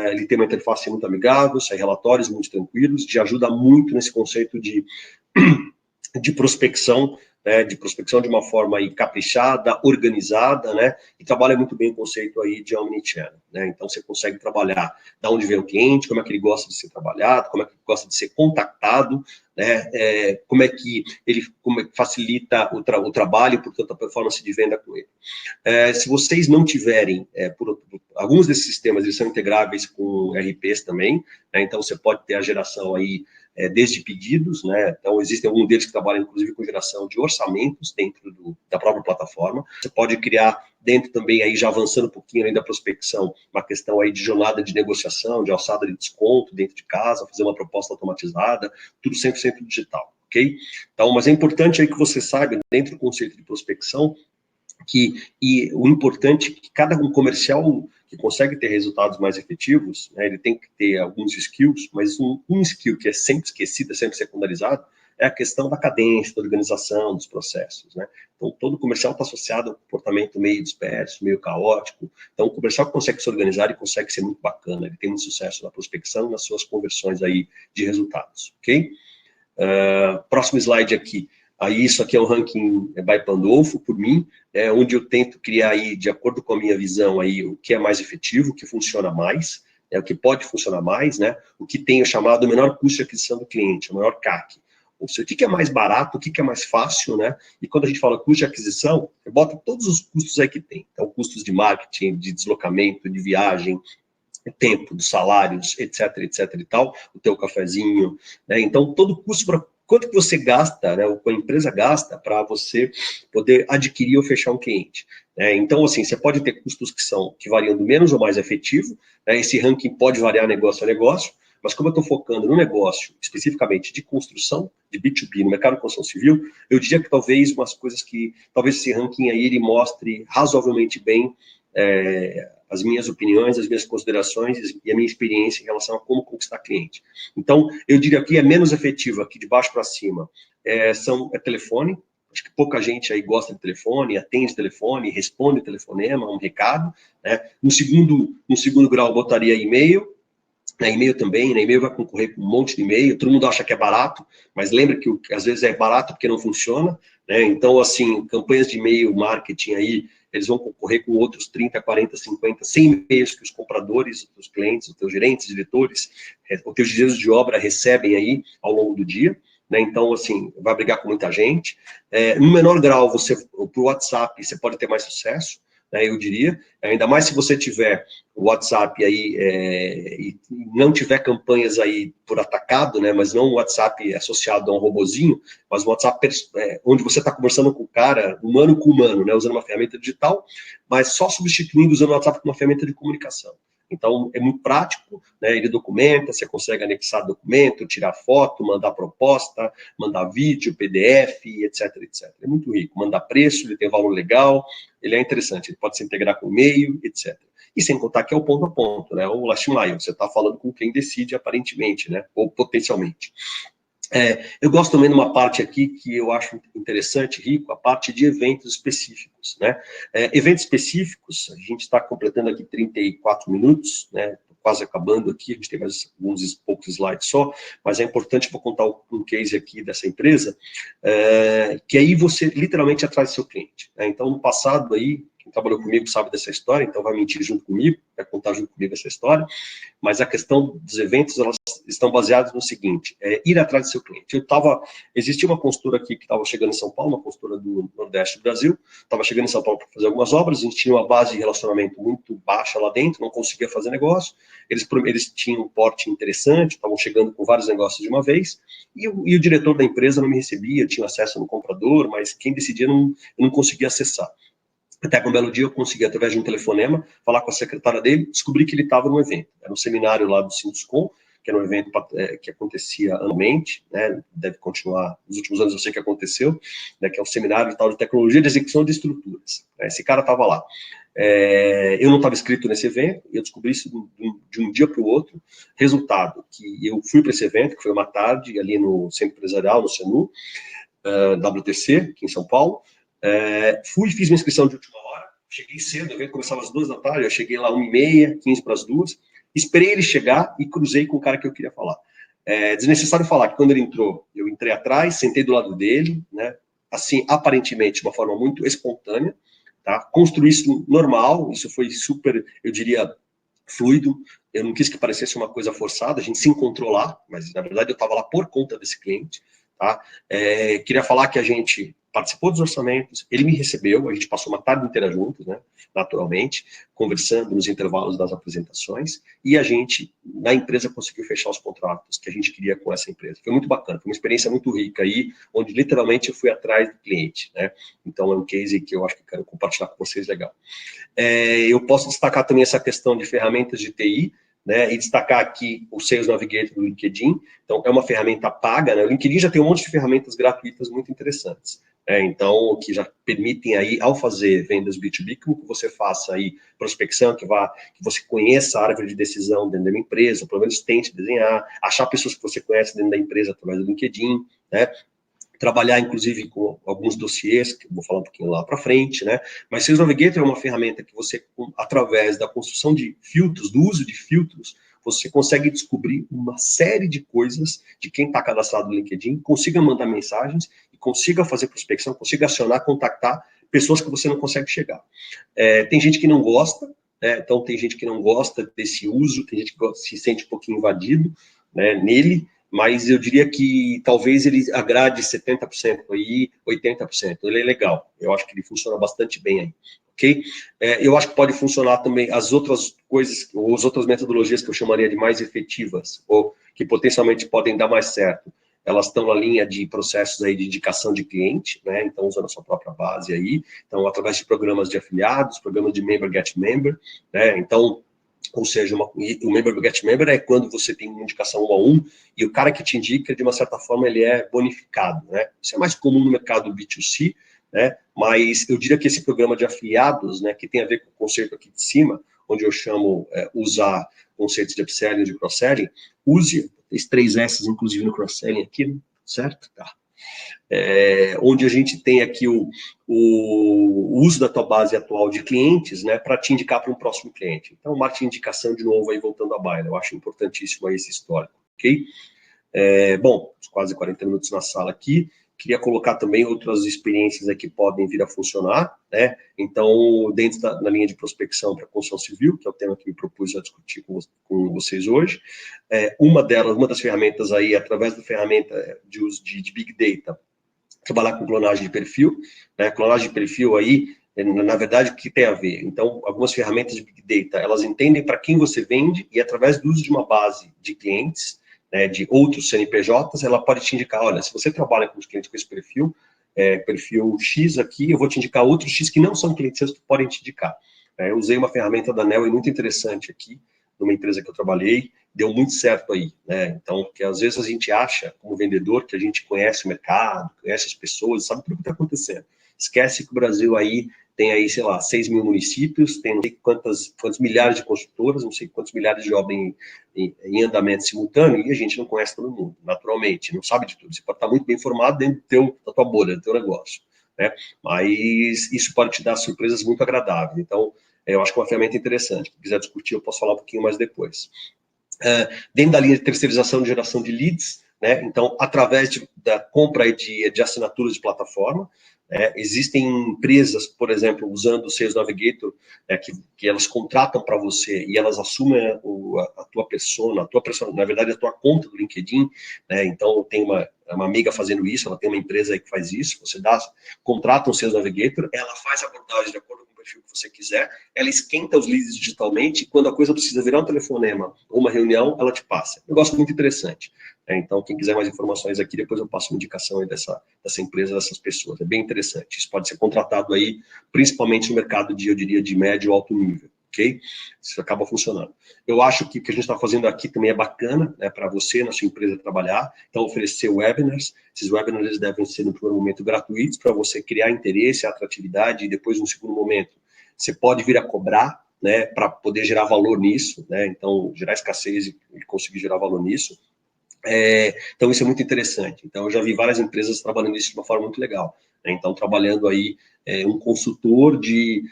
ele tem uma interface muito amigável, sai relatórios muito tranquilos, te ajuda muito nesse conceito de prospecção, né, de prospecção de uma forma aí caprichada, organizada, né, e trabalha muito bem o conceito aí de omnichannel, né, então você consegue trabalhar da onde vem o cliente, como é que ele gosta de ser trabalhado, como é que ele gosta de ser contactado, né, como é que facilita o trabalho, portanto, a performance de venda com ele. Se vocês não tiverem, alguns desses sistemas, eles são integráveis com RPs também, né, então você pode ter a geração aí desde pedidos, né? Então, existem alguns deles que trabalham, inclusive, com geração de orçamentos dentro da própria plataforma. Você pode criar dentro também, aí já avançando um pouquinho além da prospecção, uma questão aí de jornada de negociação, de alçada de desconto dentro de casa, fazer uma proposta automatizada, tudo 100% digital, ok? Então, mas é importante aí que você saiba, dentro do conceito de prospecção, e o importante é que cada um comercial que consegue ter resultados mais efetivos, né, ele tem que ter alguns skills, mas um skill que é sempre esquecido, é sempre secundarizado, é a questão da cadência, da organização, dos processos, né? Então, todo comercial está associado a um comportamento meio disperso, meio caótico. Então, o comercial consegue se organizar e consegue ser muito bacana, ele tem muito sucesso na prospecção, nas suas conversões aí de resultados, ok? Próximo slide aqui. Aí isso aqui é um ranking by Pandolfo, por mim, onde eu tento criar aí, de acordo com a minha visão, aí, o que é mais efetivo, o que funciona mais, o que pode funcionar mais, né? O que tem o chamado menor custo de aquisição do cliente, o maior CAC. Ou seja, o que é mais barato, o que é mais fácil, né? E quando a gente fala custo de aquisição, eu boto todos os custos aí que tem. Então, custos de marketing, de deslocamento, de viagem, tempo, dos salários, etc, etc e tal, o teu cafezinho, né? Então, todo custo para quanto que você gasta, né, ou a empresa gasta para você poder adquirir ou fechar um cliente, né? Então, assim, você pode ter custos que variam do menos ou mais efetivo, né? Esse ranking pode variar negócio a negócio, mas como eu estou focando no negócio, especificamente de construção, de B2B, no mercado de construção civil, eu diria que talvez umas coisas que, talvez esse ranking aí, ele mostre razoavelmente bem as minhas opiniões, as minhas considerações e a minha experiência em relação a como conquistar cliente. Então, eu diria que é menos efetivo aqui de baixo para cima, telefone. Acho que pouca gente aí gosta de telefone, atende telefone, responde telefonema, um recado, né? No segundo grau, eu botaria e-mail, na e-mail também, na e-mail vai concorrer com um monte de e-mail, todo mundo acha que é barato, mas lembra que às vezes é barato porque não funciona, né? Então, assim, campanhas de e-mail marketing aí, eles vão concorrer com outros 30, 40, 50, 100 e-mails que os compradores, os clientes, os teus gerentes, diretores, os teus direitos de obra recebem aí ao longo do dia, né? Então, assim, vai brigar com muita gente. No menor grau, pro WhatsApp, você pode ter mais sucesso, né, eu diria, ainda mais se você tiver o WhatsApp aí e não tiver campanhas aí por atacado, né, mas não um WhatsApp associado a um robozinho, mas um WhatsApp onde você está conversando com o cara, humano com humano, né, usando uma ferramenta digital, mas só substituindo usando o WhatsApp como uma ferramenta de comunicação. Então, é muito prático, né? Ele documenta, você consegue anexar documento, tirar foto, mandar proposta, mandar vídeo, PDF, etc, etc. É muito rico. Mandar preço, ele tem valor legal, ele é interessante, ele pode se integrar com e-mail, etc. E sem contar que é o ponto a ponto, né? O last mile, você está falando com quem decide aparentemente, né? Ou potencialmente. Eu gosto também de uma parte aqui que eu acho interessante, Rico, a parte de eventos específicos, né? Eventos específicos, a gente está completando aqui 34 minutos, né? Quase acabando aqui, a gente tem mais alguns poucos slides só, mas é importante, vou contar um case aqui dessa empresa, que aí você literalmente atrai seu cliente, né? Então, no passado aí, quem trabalhou comigo sabe dessa história, então vai mentir junto comigo, vai contar junto comigo essa história, mas a questão dos eventos, estão baseadas no seguinte, ir atrás do seu cliente. Existia uma consultora aqui que estava chegando em São Paulo, uma consultora do Nordeste do Brasil, estava chegando em São Paulo para fazer algumas obras, a gente tinha uma base de relacionamento muito baixa lá dentro, não conseguia fazer negócio, eles tinham um porte interessante, estavam chegando com vários negócios de uma vez, e o diretor da empresa não me recebia, tinha acesso no comprador, mas quem decidia eu não conseguia acessar. Até que um belo dia eu consegui, através de um telefonema, falar com a secretária dele, descobri que ele estava no evento. Era um seminário lá do Sinduscom, que era um evento que acontecia anualmente, né, deve continuar, nos últimos anos eu sei que aconteceu, né, que é um seminário tal de tecnologia de execução de estruturas. Esse cara estava lá. Eu não estava inscrito nesse evento, eu descobri isso de um dia para o outro. Resultado, que eu fui para esse evento, que foi uma tarde, ali no Centro Empresarial, no CENU, WTC, aqui em São Paulo. Fiz minha inscrição de última hora, cheguei cedo, o evento começava às 2 da tarde, eu cheguei lá 1h30, 15 para as 2, esperei ele chegar e cruzei com o cara que eu queria falar. Desnecessário falar que quando ele entrou, eu entrei atrás, sentei do lado dele, né, assim, aparentemente, de uma forma muito espontânea, tá? Construí isso normal, isso foi super, eu diria, fluido, eu não quis que parecesse uma coisa forçada, a gente se encontrou lá, mas na verdade eu estava lá por conta desse cliente, tá? Queria falar que a gente participou dos orçamentos, ele me recebeu, a gente passou uma tarde inteira juntos, né, naturalmente, conversando nos intervalos das apresentações, e a gente, na empresa, conseguiu fechar os contratos que a gente queria com essa empresa. Foi muito bacana, foi uma experiência muito rica aí, onde literalmente eu fui atrás do cliente, né, então é um case que eu acho que quero compartilhar com vocês legal. Eu posso destacar também essa questão de ferramentas de TI, né, e destacar aqui o Sales Navigator do LinkedIn. Então, é uma ferramenta paga, né? O LinkedIn já tem um monte de ferramentas gratuitas muito interessantes. Então, que já permitem aí, ao fazer vendas B2B, que você faça aí prospecção, que você conheça a árvore de decisão dentro da minha empresa, pelo menos tente desenhar, achar pessoas que você conhece dentro da empresa através do LinkedIn, né? Trabalhar, inclusive, com alguns dossiês, que eu vou falar um pouquinho lá para frente, né? Mas Sales Navigator é uma ferramenta que você, através da construção de filtros, do uso de filtros, você consegue descobrir uma série de coisas de quem está cadastrado no LinkedIn, consiga mandar mensagens e consiga fazer prospecção, consiga acionar, contactar pessoas que você não consegue chegar. Tem gente que não gosta, né? Então tem gente que não gosta desse uso, tem gente que se sente um pouquinho invadido, né, nele, mas eu diria que talvez ele agrade 70% aí, 80%. Ele é legal, eu acho que ele funciona bastante bem aí, ok? Eu acho que pode funcionar também as outras coisas, ou as outras metodologias que eu chamaria de mais efetivas, ou que potencialmente podem dar mais certo. Elas estão na linha de processos aí de indicação de cliente, né? Então, usando a sua própria base aí. Então, através de programas de afiliados, programas de Member Get Member, né? Então, ou seja, o Member Get Member é quando você tem uma indicação 1 a 1 e o cara que te indica, de uma certa forma, ele é bonificado, né? Isso é mais comum no mercado B2C, né? Mas eu diria que esse programa de afiliados, né, que tem a ver com o conceito aqui de cima, onde eu chamo usar conceitos de upselling e de cross-selling, use esses 3 S's, inclusive no cross-selling aqui, certo? Tá. Onde a gente tem aqui o uso da tua base atual de clientes, né, para te indicar para um próximo cliente. Então, marketing de indicação, de novo, aí voltando à baila, eu acho importantíssimo aí esse histórico, ok? Bom, quase 40 minutos na sala aqui, queria colocar também outras experiências aqui que podem vir a funcionar, né? Então, dentro na linha de prospecção para construção civil, que é o tema que me propus a discutir com vocês hoje, uma das ferramentas aí, através da ferramenta de uso de Big Data, trabalhar com clonagem de perfil, né? Clonagem de perfil aí, na verdade, o que tem a ver? Então, algumas ferramentas de Big Data, elas entendem para quem você vende e através do uso de uma base de clientes, né, de outros CNPJs, ela pode te indicar, olha, se você trabalha com os clientes com esse perfil, perfil X aqui, eu vou te indicar outros X que não são clientes que podem te indicar. Eu usei uma ferramenta da Nel muito interessante aqui, numa empresa que eu trabalhei, deu muito certo aí, né? Então, porque às vezes a gente acha, como vendedor, que a gente conhece o mercado, conhece as pessoas, sabe tudo o que está acontecendo. Esquece que o Brasil aí tem aí, sei lá, 6 mil municípios, tem não sei quantos milhares de construtoras, não sei quantos milhares de jovens em andamento simultâneo, e a gente não conhece todo mundo, naturalmente, não sabe de tudo. Você pode estar muito bem informado dentro da tua bolha, do teu negócio, né? Mas isso pode te dar surpresas muito agradáveis. Então, eu acho que é uma ferramenta interessante. Se quiser discutir, eu posso falar um pouquinho mais depois. Dentro da linha de terceirização de geração de leads, né? Então, através da compra de assinaturas de plataforma, Existem empresas, por exemplo, usando o Sales Navigator, que elas contratam para você e elas assumem a tua persona, na verdade, a tua conta do LinkedIn, né? Então, tem uma amiga fazendo isso, ela tem uma empresa aí que faz isso, você contrata um Sales Navigator, ela faz a abordagem de acordo com o perfil que você quiser, ela esquenta os leads digitalmente, e quando a coisa precisa virar um telefonema ou uma reunião, ela te passa. Um negócio muito interessante. Então, quem quiser mais informações aqui, depois eu passo uma indicação aí dessa empresa, dessas pessoas. É bem interessante. Isso pode ser contratado aí, principalmente no mercado de, eu diria, de médio ou alto nível, ok? Isso acaba funcionando. Eu acho que o que a gente está fazendo aqui também é bacana, né, para você, na sua empresa, trabalhar. Então, oferecer webinars. Esses webinars devem ser, no primeiro momento, gratuitos, para você criar interesse, atratividade, e depois, no segundo momento, você pode vir a cobrar, né, para poder gerar valor nisso, né? Então, gerar escassez e conseguir gerar valor nisso. Então, isso é muito interessante. Então, eu já vi várias empresas trabalhando isso de uma forma muito legal, né? Então, trabalhando aí um consultor de,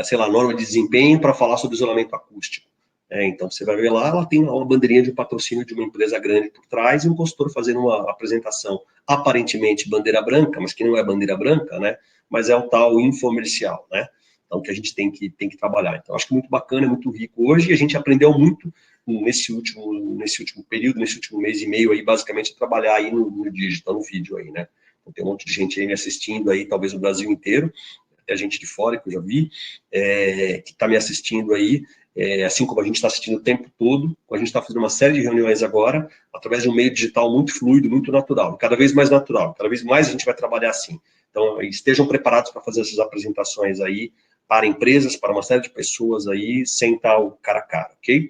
sei lá, norma de desempenho para falar sobre isolamento acústico. Então, você vai ver lá, ela tem uma bandeirinha de patrocínio de uma empresa grande por trás e um consultor fazendo uma apresentação, aparentemente bandeira branca, mas que não é bandeira branca, né? Mas é o tal infomercial, né? Então, que a gente tem que trabalhar. Então, acho que muito bacana, é muito rico hoje, e a gente aprendeu muito nesse último período, nesse último mês e meio aí, basicamente, trabalhar aí no digital, no vídeo aí, né? Então, tem um monte de gente aí me assistindo aí, talvez o Brasil inteiro, até gente de fora que eu já vi, que está me assistindo aí, assim como a gente está assistindo o tempo todo, a gente está fazendo uma série de reuniões agora, através de um meio digital muito fluido, muito natural, cada vez mais natural, cada vez mais a gente vai trabalhar assim. Então, estejam preparados para fazer essas apresentações aí, para empresas, para uma série de pessoas aí, sem estar o cara a cara, ok?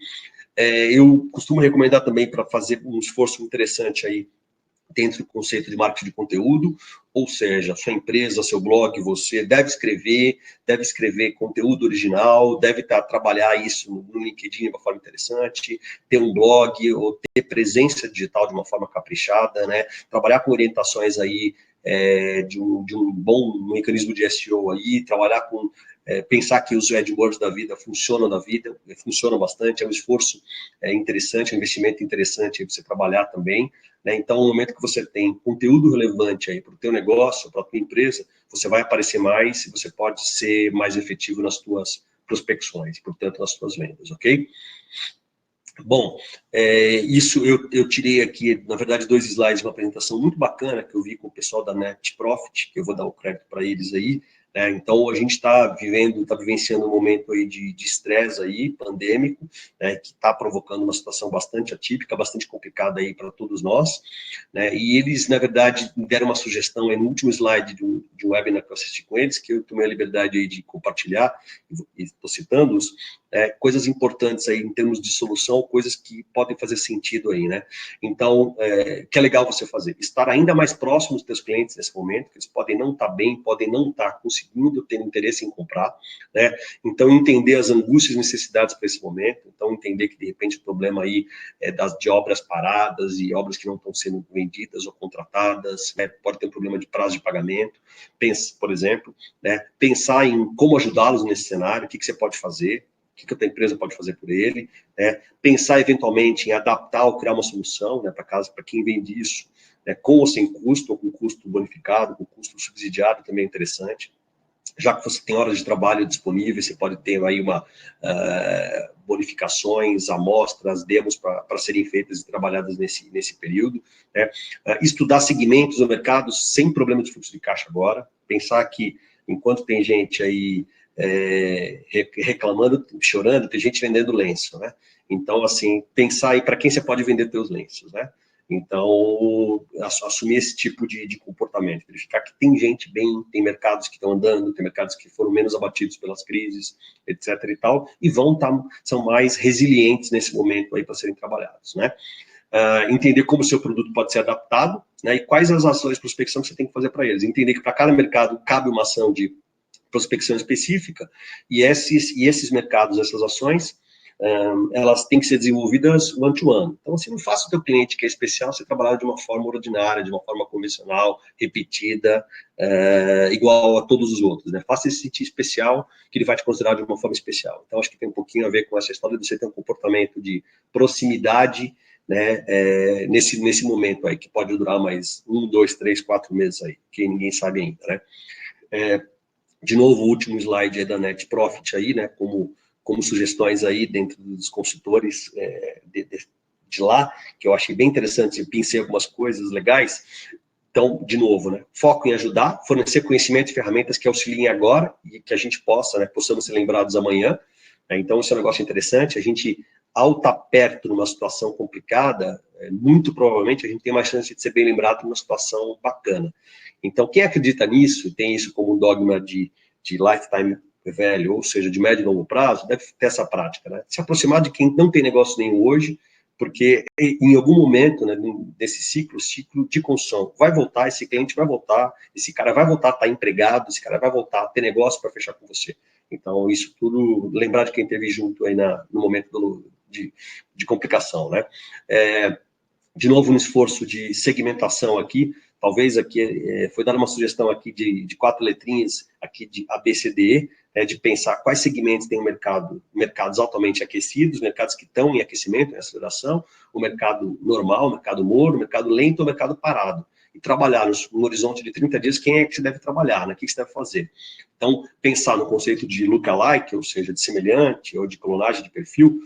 Eu costumo recomendar também para fazer um esforço interessante aí dentro do conceito de marketing de conteúdo, ou seja, sua empresa, seu blog, você deve escrever conteúdo original, deve trabalhar isso no LinkedIn de uma forma interessante, ter um blog ou ter presença digital de uma forma caprichada, né? Trabalhar com orientações aí de um bom mecanismo de SEO aí, trabalhar com pensar que os AdWords da vida funcionam bastante, é um esforço interessante, um investimento interessante para você trabalhar também, né? Então, no momento que você tem conteúdo relevante aí para o teu negócio, para a tua empresa, você vai aparecer mais e você pode ser mais efetivo nas tuas prospecções, portanto, nas tuas vendas, ok? Bom, isso eu tirei aqui, na verdade, 2 slides de uma apresentação muito bacana que eu vi com o pessoal da Net Profit, que eu vou dar o crédito para eles aí, né? Então, a gente está vivenciando um momento aí de estresse aí, pandêmico, né, que está provocando uma situação bastante atípica, bastante complicada aí para todos nós, né? E eles, na verdade, me deram uma sugestão aí no último slide de um webinar que eu assisti com eles, que eu tomei a liberdade aí de compartilhar, e estou citando-os, coisas importantes aí em termos de solução, coisas que podem fazer sentido aí, né? Então, que é legal você fazer, estar ainda mais próximo dos teus clientes nesse momento, que eles podem não estar bem, podem não estar conseguindo ter interesse em comprar, né? Então, entender as angústias e necessidades para esse momento, então entender que, de repente, o problema aí de obras paradas e obras que não estão sendo vendidas ou contratadas, né? Pode ter um problema de prazo de pagamento, por exemplo, né? Pensar em como ajudá-los nesse cenário, o que você pode fazer, o que a tua empresa pode fazer por ele, né? Pensar eventualmente em adaptar ou criar uma solução, né, para quem vende isso, né, com ou sem custo, ou com custo bonificado, com custo subsidiado, também é interessante. Já que você tem horas de trabalho disponíveis, você pode ter aí bonificações, amostras, demos para serem feitas e trabalhadas nesse período, né? Estudar segmentos no mercado sem problema de fluxo de caixa agora, pensar que enquanto tem gente aí reclamando, chorando, tem gente vendendo lenço, né? Então, assim, pensar aí para quem você pode vender teus lenços, né? Então, assumir esse tipo de comportamento, verificar que tem gente bem, tem mercados que estão andando, tem mercados que foram menos abatidos pelas crises, etc. e tal, e são mais resilientes nesse momento aí para serem trabalhados, né? Entender como o seu produto pode ser adaptado, né? E quais as ações de prospecção que você tem que fazer para eles. Entender que para cada mercado cabe uma ação de prospecção específica, e esses mercados, essas ações, elas têm que ser desenvolvidas one-to-one. Então, você não faça o teu cliente que é especial, você trabalhar de uma forma ordinária, de uma forma convencional, repetida, igual a todos os outros, né? Faça esse sentido especial, que ele vai te considerar de uma forma especial. Então, acho que tem um pouquinho a ver com essa história de você ter um comportamento de proximidade, né, nesse momento aí, que pode durar mais 1, 2, 3, 4 meses aí, que ninguém sabe ainda, né? De novo, o último slide é da Net Profit aí, né, como sugestões aí dentro dos consultores de lá, que eu achei bem interessante, eu pensei algumas coisas legais. Então, de novo, né, foco em ajudar, fornecer conhecimento e ferramentas que auxiliem agora e que a gente possamos ser lembrados amanhã. Então, isso é um negócio interessante. A gente, ao estar perto de uma situação complicada, muito provavelmente a gente tem mais chance de ser bem lembrado numa situação bacana. Então, quem acredita nisso, tem isso como um dogma de lifetime value, ou seja, de médio e longo prazo, deve ter essa prática, né? Se aproximar de quem não tem negócio nenhum hoje, porque em algum momento, né, desse ciclo de construção, vai voltar, esse cliente vai voltar, esse cara vai voltar a estar empregado, esse cara vai voltar a ter negócio para fechar com você. Então, isso tudo, lembrar de quem esteve junto aí no momento de complicação, né? De novo, no esforço de segmentação aqui, talvez aqui, foi dada uma sugestão aqui de 4 letrinhas, aqui de ABCDE, de pensar quais segmentos tem o mercados altamente aquecidos, mercados que estão em aquecimento, em aceleração, o mercado normal, o mercado morno, o mercado lento ou o mercado parado. E trabalhar no horizonte de 30 dias, quem é que você deve trabalhar, né? O que você deve fazer? Então, pensar no conceito de lookalike, ou seja, de semelhante, ou de clonagem de perfil,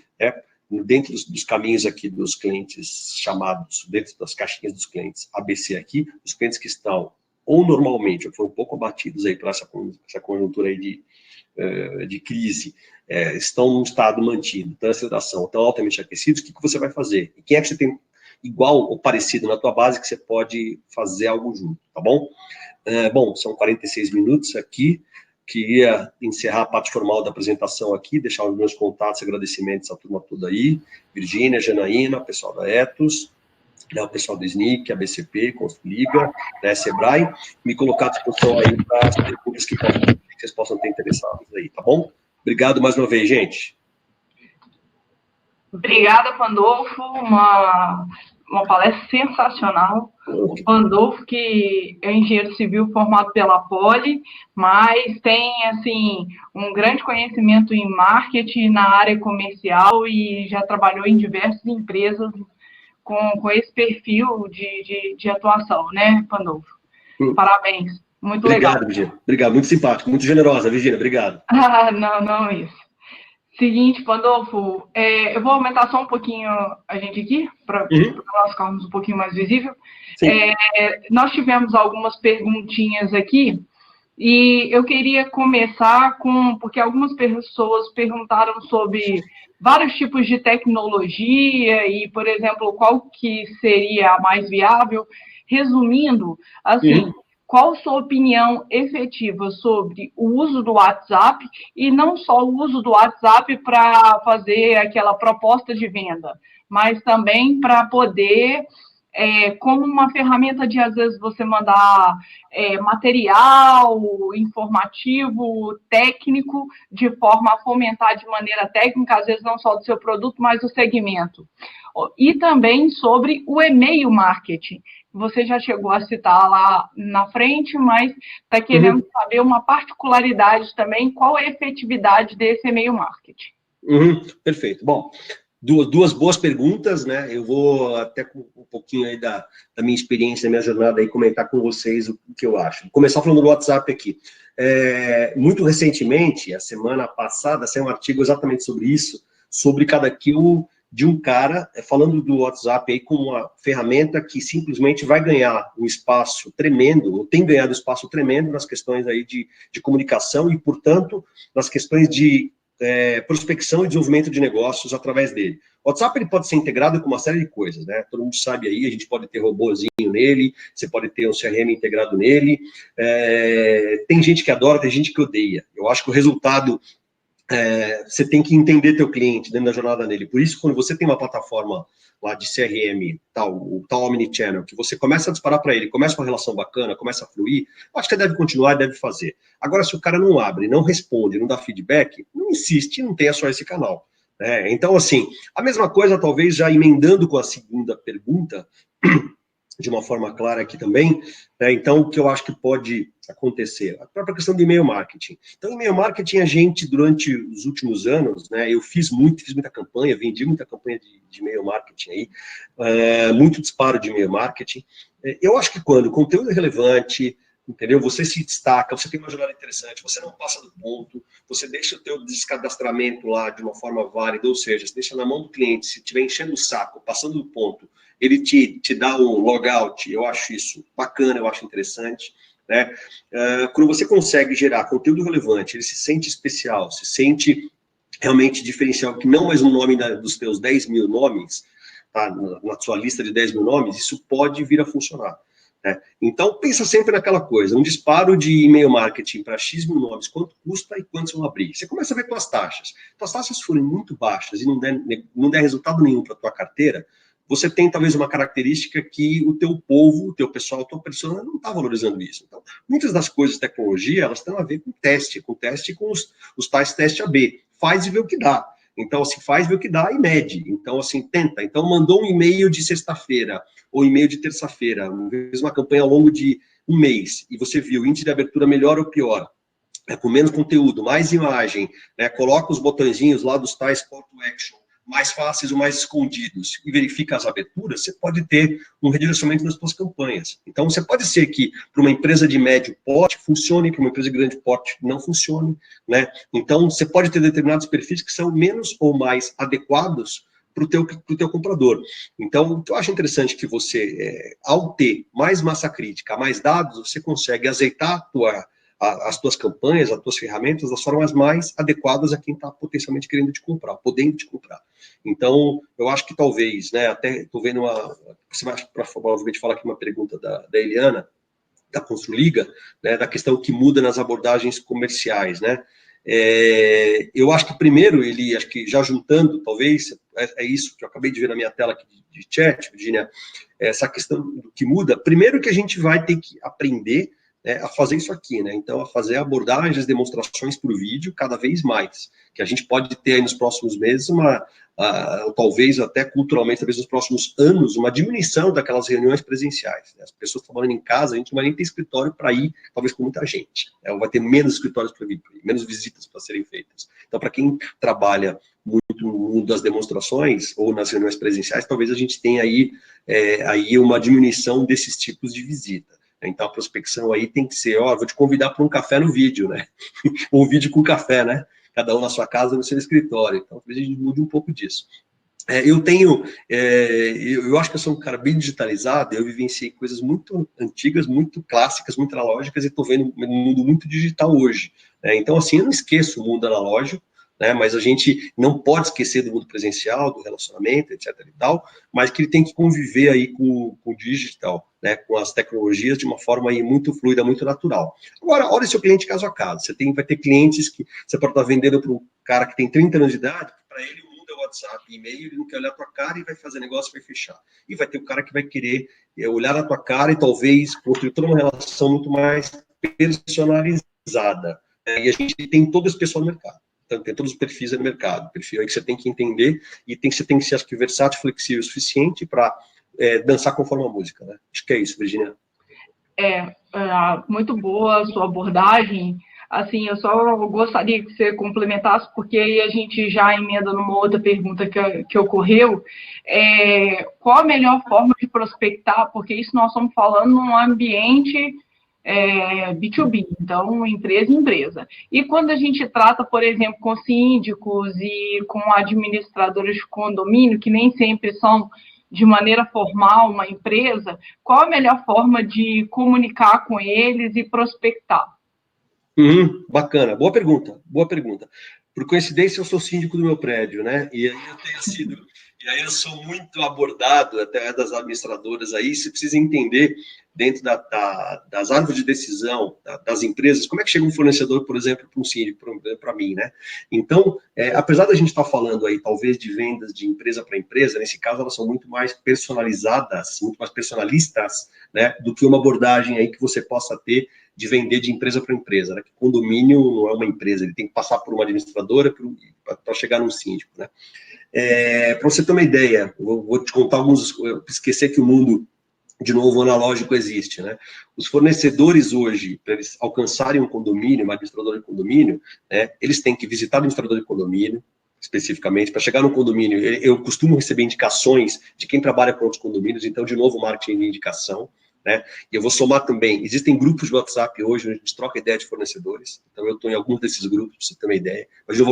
dentro dos caminhos aqui dos clientes chamados, dentro das caixinhas dos clientes ABC aqui, os clientes que estão, ou normalmente, ou foram um pouco abatidos aí por essa conjuntura aí de crise, estão num estado mantido, transladação, estão altamente aquecidos, o que você vai fazer? E quem é que você tem igual ou parecido na tua base que você pode fazer algo junto, tá bom? Bom, são 46 minutos aqui, queria encerrar a parte formal da apresentação aqui, deixar os meus contatos, agradecimentos à turma toda aí, Virgínia, Janaína, pessoal da Etos, né, o pessoal do SNIC, ABCP, Construliga, né, Sebrae, me colocar à disposição aí para as perguntas que vocês possam ter interessados aí, tá bom? Obrigado mais uma vez, gente. Obrigada, Pandolfo, uma palestra sensacional. O Pandolfo, que é engenheiro civil formado pela Poli, mas tem, assim, um grande conhecimento em marketing na área comercial e já trabalhou em diversas empresas com esse perfil de atuação, né, Pandolfo? Parabéns, muito legal. Obrigado, Virgínia. Obrigado, muito simpático, muito generosa, Virgínia, obrigado. Não, isso. Seguinte, Pandolfo, eu vou aumentar só um pouquinho a gente aqui, para nós ficarmos um pouquinho mais visível. Nós tivemos algumas perguntinhas aqui, e eu queria começar porque algumas pessoas perguntaram sobre vários tipos de tecnologia e, por exemplo, qual que seria a mais viável. Resumindo, assim, qual sua opinião efetiva sobre o uso do WhatsApp e não só o uso do WhatsApp para fazer aquela proposta de venda, mas também para poder, como uma ferramenta de, às vezes, você mandar material informativo, técnico, de forma a fomentar de maneira técnica, às vezes não só do seu produto, mas do segmento. E também sobre o e-mail marketing. Você já chegou a citar lá na frente, mas está querendo saber uma particularidade também, qual é a efetividade desse e-mail marketing. Perfeito. Bom, duas boas perguntas, né? Eu vou até com um pouquinho aí da minha experiência, da minha jornada aí, comentar com vocês o que eu acho. Vou começar falando do WhatsApp aqui. Muito recentemente, a semana passada, saiu um artigo exatamente sobre isso, sobre cada kill de um cara falando do WhatsApp aí como uma ferramenta que simplesmente vai ganhar um espaço tremendo, ou tem ganhado espaço tremendo nas questões aí de comunicação e, portanto, nas questões de prospecção e desenvolvimento de negócios através dele. O WhatsApp ele pode ser integrado com uma série de coisas, né? Todo mundo sabe aí, a gente pode ter robôzinho nele, você pode ter um CRM integrado nele, tem gente que adora, tem gente que odeia. Eu acho que o resultado você tem que entender teu cliente dentro da jornada dele. Por isso, quando você tem uma plataforma lá de CRM, o tal Omnichannel, que você começa a disparar para ele, começa com uma relação bacana, começa a fluir, acho que você deve continuar e deve fazer. Agora, se o cara não abre, não responde, não dá feedback, não insiste, não tenha só esse canal. Então, assim, a mesma coisa, talvez, já emendando com a segunda pergunta, de uma forma clara aqui também, então, o que eu acho que pode acontecer? A própria questão do e-mail marketing. Então, e-mail marketing, a gente, durante os últimos anos, eu fiz muita campanha, vendi muita campanha de e-mail marketing aí, muito disparo de e-mail marketing. Eu acho que quando o conteúdo é relevante, entendeu? Você se destaca, você tem uma jornada interessante, você não passa do ponto, você deixa o teu descadastramento lá de uma forma válida, ou seja, você deixa na mão do cliente, se estiver enchendo o saco, passando do ponto, ele te dá um logout, eu acho isso bacana, eu acho interessante, né? Quando você consegue gerar conteúdo relevante, ele se sente especial, se sente realmente diferencial, que não mais um nome dos teus 10 mil nomes, tá, na sua lista de 10 mil nomes, isso pode vir a funcionar. Né? Então, pensa sempre naquela coisa, um disparo de e-mail marketing para X mil nomes, quanto custa e quantos vão abrir? Você começa a ver tuas taxas. Tuas taxas forem muito baixas e não der resultado nenhum para a tua carteira, você tem talvez uma característica que o teu povo, o teu pessoal, a tua persona não está valorizando isso. Então, muitas das coisas de tecnologia, elas têm a ver com teste com os tais teste AB. Faz e vê o que dá. Então, se faz, vê o que dá e mede. Então, assim, tenta. Então, mandou um e-mail de sexta-feira ou e-mail de terça-feira, fez uma campanha ao longo de um mês, e você viu índice de abertura melhor ou pior, com menos conteúdo, mais imagem, né, coloca os botõezinhos lá dos tais call to action, mais fáceis ou mais escondidos, e verifica as aberturas, você pode ter um redirecionamento nas suas campanhas. Então, você pode ser que, para uma empresa de médio porte, funcione, para uma empresa de grande porte, não funcione, né? Então, você pode ter determinados perfis que são menos ou mais adequados para o teu comprador. Então, o que eu acho interessante é que você, ao ter mais massa crítica, mais dados, você consegue azeitar as tuas campanhas, as tuas ferramentas, das formas mais adequadas a quem está potencialmente querendo te comprar, podendo te comprar. Então, eu acho que talvez, né, até estou vendo você vai, provavelmente, falar aqui uma pergunta da Eliana, da Construliga, né, da questão que muda nas abordagens comerciais, né? Eu acho que primeiro, acho que já juntando, talvez, é isso que eu acabei de ver na minha tela aqui de chat, Virginia, essa questão do que muda, primeiro que a gente vai ter que aprender a fazer isso aqui, né? Então, a fazer abordagens, demonstrações por vídeo cada vez mais, que a gente pode ter aí nos próximos meses talvez até culturalmente, talvez nos próximos anos, uma diminuição daquelas reuniões presenciais. Né? As pessoas trabalhando em casa, a gente não vai nem ter escritório para ir, talvez com muita gente. Né? Vai ter menos escritórios para vir, menos visitas para serem feitas. Então, para quem trabalha muito no mundo das demonstrações ou nas reuniões presenciais, talvez a gente tenha aí uma diminuição desses tipos de visita. Então, a prospecção aí tem que ser, vou te convidar para um café no vídeo, né? Ou vídeo com café, né? Cada um na sua casa, no seu escritório. Então, talvez a gente mude um pouco disso. Eu acho que eu sou um cara bem digitalizado, eu vivenciei coisas muito antigas, muito clássicas, muito analógicas, e estou vendo um mundo muito digital hoje. Né? Então, assim, eu não esqueço o mundo analógico, né, mas a gente não pode esquecer do mundo presencial, do relacionamento, etc. e tal, mas que ele tem que conviver aí com o digital, né, com as tecnologias de uma forma aí muito fluida, muito natural. Agora, olha o seu cliente caso a caso. Vai ter clientes que você pode estar vendendo para um cara que tem 30 anos de idade, para ele o mundo é WhatsApp, e-mail, ele não quer olhar a tua cara e vai fazer negócio, vai fechar. E vai ter o cara que vai querer olhar na tua cara e talvez construir toda uma relação muito mais personalizada. Né, e a gente tem todo esse pessoal no mercado. Então, tem todos os perfis no mercado, perfil aí que você tem que entender e você tem que ser, acho que, versátil, flexível o suficiente para dançar conforme a música, né? Acho que é isso, Virginia. Muito boa a sua abordagem. Assim, eu só gostaria que você complementasse, porque aí a gente já emenda numa outra pergunta que ocorreu. Qual a melhor forma de prospectar? Porque isso nós estamos falando num ambiente B2B, então empresa em empresa. E quando a gente trata, por exemplo, com síndicos e com administradores de condomínio, que nem sempre são de maneira formal uma empresa, qual a melhor forma de comunicar com eles e prospectar? Bacana, boa pergunta. Por coincidência, eu sou síndico do meu prédio, né? E aí eu sou muito abordado até das administradoras aí, você precisa entender dentro das árvores de decisão das empresas, como é que chega um fornecedor, por exemplo, para um síndico, para mim, né? Então, apesar da gente estar falando aí, talvez, de vendas de empresa para empresa, nesse caso, elas são muito mais personalizadas, muito mais personalistas, né, do que uma abordagem aí que você possa ter de vender de empresa para empresa, né? Que condomínio não é uma empresa, ele tem que passar por uma administradora para chegar num síndico, né? Para você ter uma ideia, vou te contar alguns, esquecer que o mundo, de novo, analógico existe, né? Os fornecedores hoje, para eles alcançarem um condomínio, uma administradora de condomínio, né, eles têm que visitar o administrador de condomínio, especificamente, para chegar no condomínio. Eu costumo receber indicações de quem trabalha com outros condomínios, então, de novo, marketing de indicação, né? E eu vou somar também, existem grupos de WhatsApp hoje, onde a gente troca ideia de fornecedores, então eu estou em alguns desses grupos, para você ter uma ideia, mas o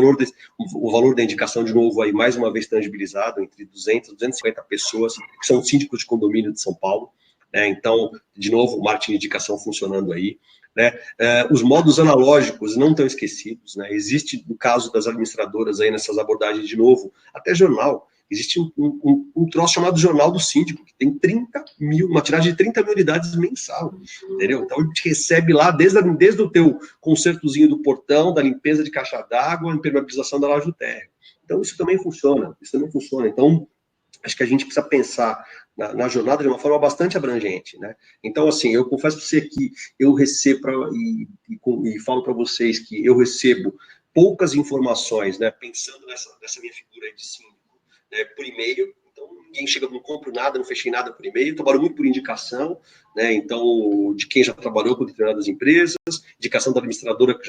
valor da indicação, de novo, aí mais uma vez tangibilizado, entre 200 e 250 pessoas, que são síndicos de condomínio de São Paulo, né? Então, de novo, o marketing de indicação funcionando aí, né? Os modos analógicos não estão esquecidos, né? Existe, no caso das administradoras aí, nessas abordagens, de novo, até jornal, existe um troço chamado Jornal do Síndico, que tem 30 mil, uma tiragem de 30 mil unidades mensal, entendeu? Então, a gente recebe lá, desde o teu consertozinho do portão, da limpeza de caixa d'água, impermeabilização da laje do térreo. Então, isso também funciona. Então, acho que a gente precisa pensar na jornada de uma forma bastante abrangente, né? Então, assim, eu confesso para você que eu recebo, e falo para vocês que eu recebo poucas informações, né, pensando nessa minha figura aí de síndico, né, por e-mail. Então, ninguém chega, não compro nada, não fechei nada por e-mail, trabalho muito por indicação, né? Então, de quem já trabalhou com determinadas empresas, indicação da administradora que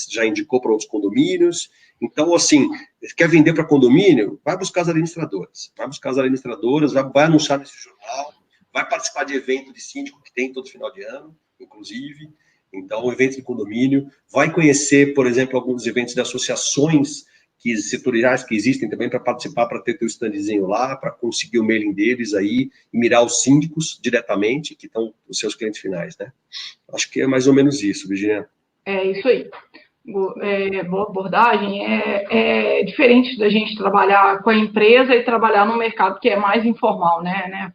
já indicou para outros condomínios. Então, assim, quer vender para condomínio? Vai buscar as administradoras, vai anunciar nesse jornal, vai participar de evento de síndico que tem todo final de ano, inclusive. Então, evento de condomínio, vai conhecer, por exemplo, alguns eventos de associações setoriais que existem também para participar, para ter teu standzinho lá, para conseguir o mailing deles aí, e mirar os síndicos diretamente, que estão os seus clientes finais, né? Acho que é mais ou menos isso, Virginia. É isso aí. Boa abordagem. É diferente da gente trabalhar com a empresa e trabalhar no mercado que é mais informal, né?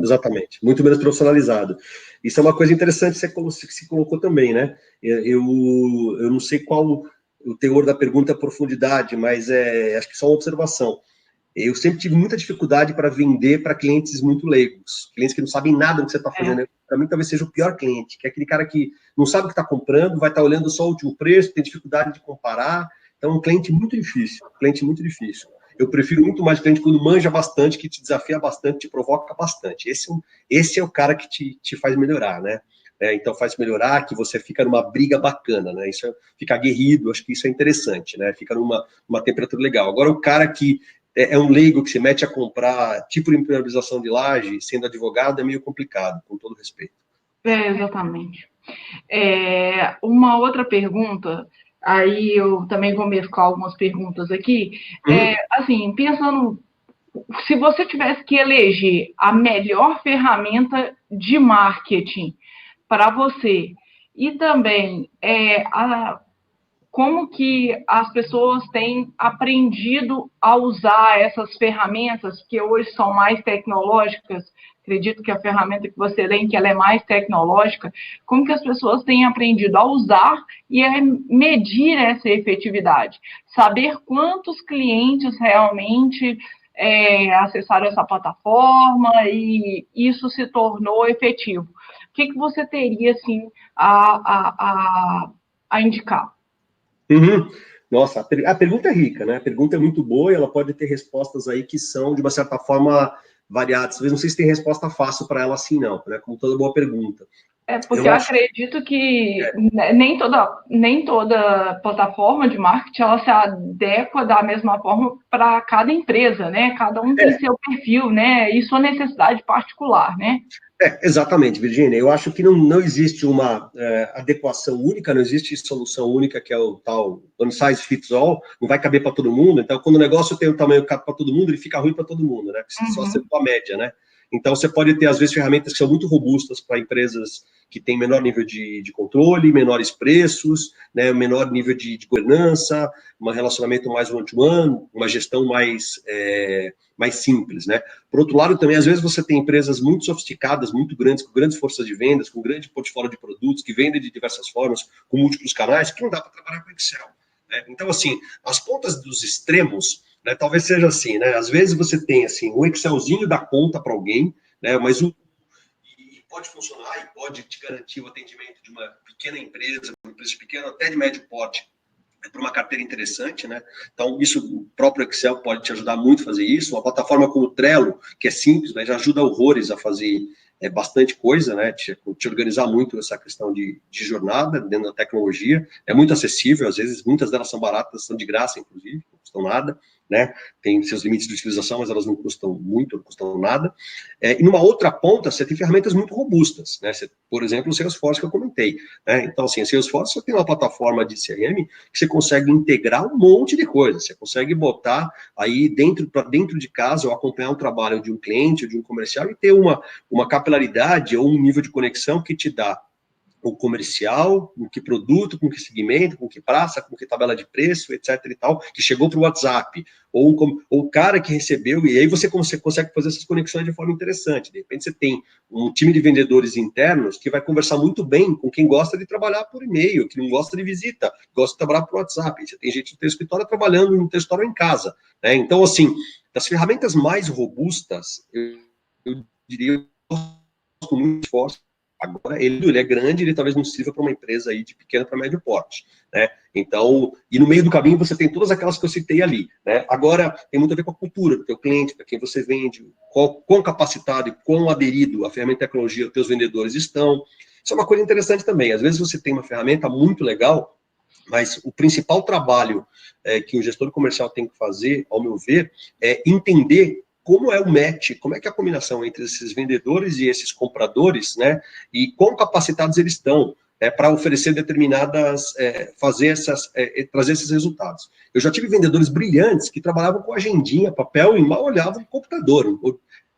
Exatamente, muito menos profissionalizado. Isso é uma coisa interessante que se colocou também, né? Eu não sei qual o teor da pergunta, a profundidade, mas acho que só uma observação. Eu sempre tive muita dificuldade para vender para clientes muito leigos, clientes que não sabem nada do que você está fazendo. Para mim, talvez seja o pior cliente, que é aquele cara que não sabe o que está comprando, vai estar olhando só o último preço, tem dificuldade de comparar. Então, é um cliente muito difícil, Eu prefiro muito mais cliente quando manja bastante, que te desafia bastante, te provoca bastante. Esse é o cara que te faz melhorar, né? Então, faz melhorar, que você fica numa briga bacana, né? Fica aguerrido, acho que isso é interessante, né? Fica numa temperatura legal. Agora, o cara que é um leigo que se mete a comprar tipo de impermeabilização de laje, sendo advogado, é meio complicado, com todo respeito. Exatamente. Uma outra pergunta, aí eu também vou mesclar algumas perguntas aqui. Assim, pensando, se você tivesse que eleger a melhor ferramenta de marketing para você, e também como que as pessoas têm aprendido a usar essas ferramentas que hoje são mais tecnológicas. Acredito que a ferramenta que você tem, que ela é mais tecnológica, como que as pessoas têm aprendido a usar e a medir essa efetividade, saber quantos clientes realmente acessaram essa plataforma e isso se tornou efetivo. O que você teria, assim, a indicar? Uhum. Nossa, a pergunta é rica, né? A pergunta é muito boa e ela pode ter respostas aí que são, de uma certa forma, variadas. Talvez não sei se tem resposta fácil para ela assim, não, né? Como toda boa pergunta. Porque eu acredito que nem toda plataforma de marketing ela se adequa da mesma forma para cada empresa, né? Cada um tem seu perfil, né? E sua necessidade particular, né? Exatamente, Virginia. Eu acho que não existe uma adequação única, não existe solução única, que é o tal one size fits all, não vai caber para todo mundo. Então, quando o negócio tem o tamanho que cabe para todo mundo, ele fica ruim para todo mundo, né? Porque só acertou a média, né? Então, você pode ter, às vezes, ferramentas que são muito robustas para empresas que têm menor nível de controle, menores preços, né, menor nível de governança, um relacionamento mais one-to-one, uma gestão mais simples, né? Por outro lado, também, às vezes, você tem empresas muito sofisticadas, muito grandes, com grandes forças de vendas, com grande portfólio de produtos, que vendem de diversas formas, com múltiplos canais, que não dá para trabalhar com Excel, né? Então, assim, as pontas dos extremos, né, talvez seja assim, né? Às vezes você tem, assim, um Excelzinho da conta para alguém, né? Mas pode funcionar e pode te garantir o atendimento de uma pequena empresa, uma empresa pequena, até de médio porte, para uma carteira interessante, né? Então, o próprio Excel pode te ajudar muito a fazer isso. Uma plataforma como o Trello, que é simples, né, já ajuda horrores a fazer bastante coisa, né? Te organizar muito essa questão de jornada dentro da tecnologia. É muito acessível, às vezes muitas delas são baratas, são de graça, inclusive, não custam nada, né? Tem seus limites de utilização, mas elas não custam muito, não custam nada. E numa outra ponta, você tem ferramentas muito robustas, né? Por exemplo, o Salesforce que eu comentei, né? Então, assim, o Salesforce você tem uma plataforma de CRM que você consegue integrar um monte de coisas. Você consegue botar aí dentro de casa ou acompanhar um trabalho de um cliente ou de um comercial e ter uma capilaridade ou um nível de conexão que te dá o comercial, com que produto, com que segmento, com que praça, com que tabela de preço, etc e tal, que chegou para o WhatsApp, ou o cara que recebeu, e aí você consegue fazer essas conexões de forma interessante. De repente você tem um time de vendedores internos que vai conversar muito bem com quem gosta de trabalhar por e-mail, que não gosta de visita, gosta de trabalhar por WhatsApp. Você tem gente no teu escritório trabalhando no teu escritório em casa, né? Então, assim, das ferramentas mais robustas, eu diria, eu gosto muito de Salesforce. Agora, ele é grande, ele talvez não sirva para uma empresa aí de pequeno para médio porte, né? Então, e no meio do caminho você tem todas aquelas que eu citei ali, né? Agora, tem muito a ver com a cultura do teu cliente, para quem você vende, quão capacitado e quão aderido à ferramenta de tecnologia os teus vendedores estão. Isso é uma coisa interessante também. Às vezes você tem uma ferramenta muito legal, mas o principal trabalho que o gestor comercial tem que fazer, ao meu ver, é entender como é o match, como é que é a combinação entre esses vendedores e esses compradores, né? E quão capacitados eles estão para oferecer determinadas, trazer esses resultados. Eu já tive vendedores brilhantes que trabalhavam com agendinha, papel e mal olhavam no computador.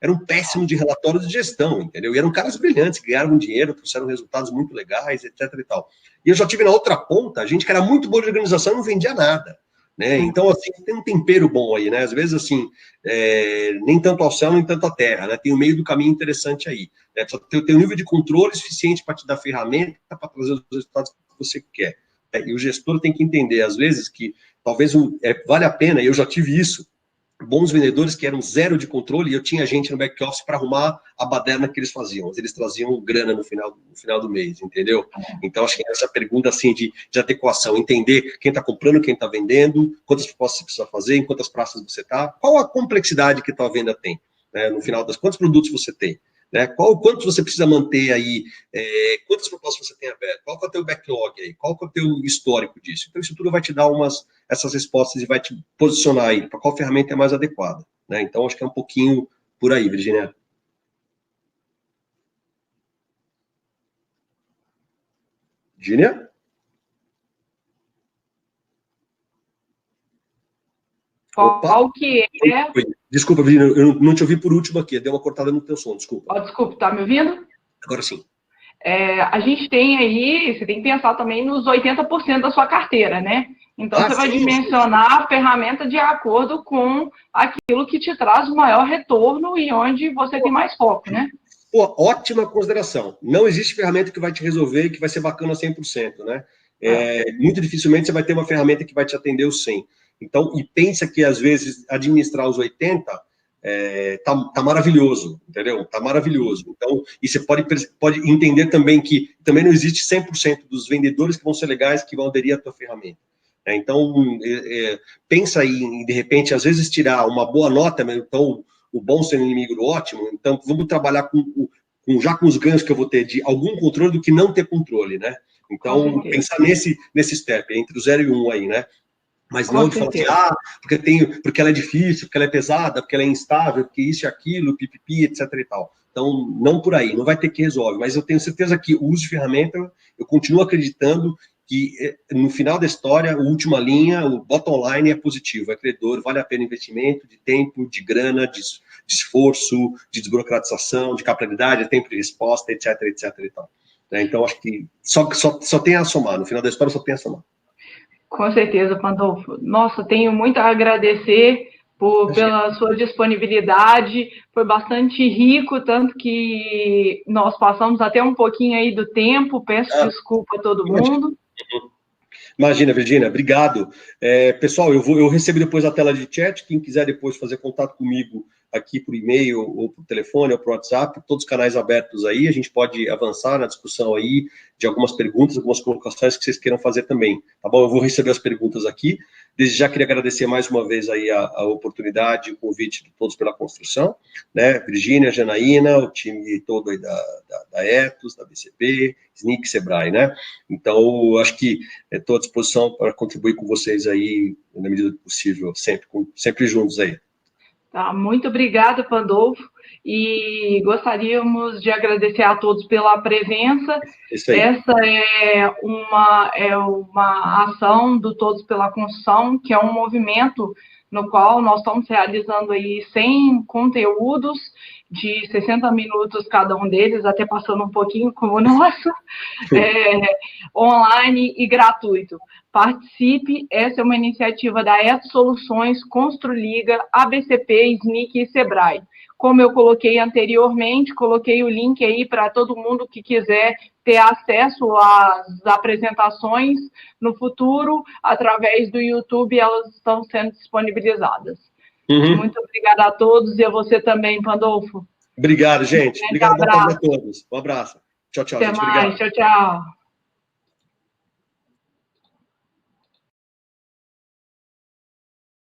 Eram péssimos de relatórios de gestão, entendeu? E eram caras brilhantes, que ganharam dinheiro, trouxeram resultados muito legais, etc e tal. E eu já tive na outra ponta, gente que era muito boa de organização e não vendia nada. Né? Então, assim, tem um tempero bom aí, né? Às vezes, assim, nem tanto ao céu, nem tanto à terra, né? Tem um meio do caminho interessante aí. Né? Só tem um nível de controle suficiente para te dar ferramenta para trazer os resultados que você quer. E o gestor tem que entender, às vezes, que talvez vale a pena, e eu já tive isso, bons vendedores que eram zero de controle, e eu tinha gente no back-office para arrumar a baderna que eles faziam. Eles traziam grana no final do mês, entendeu? Então, acho que essa pergunta, assim, de adequação, entender quem está comprando, quem está vendendo, quantas propostas você precisa fazer, em quantas praças você está, qual a complexidade que a tua venda tem, né? No final das quantos produtos você tem, né? Quantos você precisa manter aí, quantas propostas você tem aberto, qual que é o teu backlog aí, qual que é o teu histórico disso. Então, isso tudo vai te dar essas respostas e vai te posicionar aí para qual ferramenta é mais adequada, né? Então, acho que é um pouquinho por aí, Virginia. Virginia? Qual que é... Desculpa, Virginia, eu não te ouvi por último aqui, deu uma cortada no teu som, desculpa. Desculpa, tá me ouvindo? Agora sim. A gente tem aí, você tem que pensar também nos 80% da sua carteira, né? Então, você vai dimensionar a ferramenta de acordo com aquilo que te traz o maior retorno e onde você tem mais foco, né? Pô, ótima consideração. Não existe ferramenta que vai te resolver e que vai ser bacana 100%, né? Muito dificilmente você vai ter uma ferramenta que vai te atender os 100%. Então, e pensa que, às vezes, administrar os 80% tá maravilhoso, entendeu? Tá maravilhoso. Então, e você pode entender também que também não existe 100% dos vendedores que vão ser legais, que vão aderir à tua ferramenta. Então, pensa aí em, de repente, às vezes tirar uma boa nota, então, o bom sendo inimigo do ótimo, então vamos trabalhar já com os ganhos que eu vou ter de algum controle do que não ter controle, né? Então, pensar nesse step, entre o 0 e 1 aí, né? Mas não de falar assim, porque ela é difícil, porque ela é pesada, porque ela é instável, porque isso e aquilo, pipipi, etc e tal. Então, não por aí, não vai ter que resolver. Mas eu tenho certeza que o uso de ferramenta, eu continuo acreditando que no final da história, a última linha, o bottom line é positivo, é credor, vale a pena investimento de tempo, de grana, de esforço, de desburocratização, de capilaridade, tempo de resposta, etc, etc e tal. Então, acho que só tem a somar, no final da história só tem a somar. Com certeza, Pandolfo. Nossa, tenho muito a agradecer pela sua disponibilidade, foi bastante rico, tanto que nós passamos até um pouquinho aí do tempo, peço desculpa a todo mundo. Imagina, Virginia, obrigado. Pessoal, eu recebo depois a tela de chat, quem quiser depois fazer contato comigo aqui por e-mail, ou por telefone, ou por WhatsApp, todos os canais abertos aí, a gente pode avançar na discussão aí de algumas perguntas, algumas colocações que vocês queiram fazer também, tá bom? Eu vou receber as perguntas aqui. Desde já queria agradecer mais uma vez aí a oportunidade, o convite de Todos pela Construção, né? Virgínia, Janaína, o time todo aí da Etos, da BCP, SNIC, Sebrae, né? Então, acho que estou à disposição para contribuir com vocês aí, na medida do possível, sempre juntos aí. Tá, muito obrigada, Pandolfo, e gostaríamos de agradecer a todos pela presença. Isso aí. Essa é uma ação do Todos pela Construção, que é um movimento no qual nós estamos realizando aí 100 conteúdos de 60 minutos cada um deles, até passando um pouquinho como o nosso, online e gratuito. Participe, essa é uma iniciativa da Etos Soluções, Construliga, ABCP, SNIC e Sebrae. Como eu coloquei anteriormente, coloquei o link aí para todo mundo que quiser ter acesso às apresentações no futuro, através do YouTube, elas estão sendo disponibilizadas. Muito obrigada a todos, e a você também, Pandolfo. Obrigado, gente. Obrigado, boa tarde a todos. Um abraço. Tchau, tchau, Até gente. mais. Obrigado. Tchau, tchau.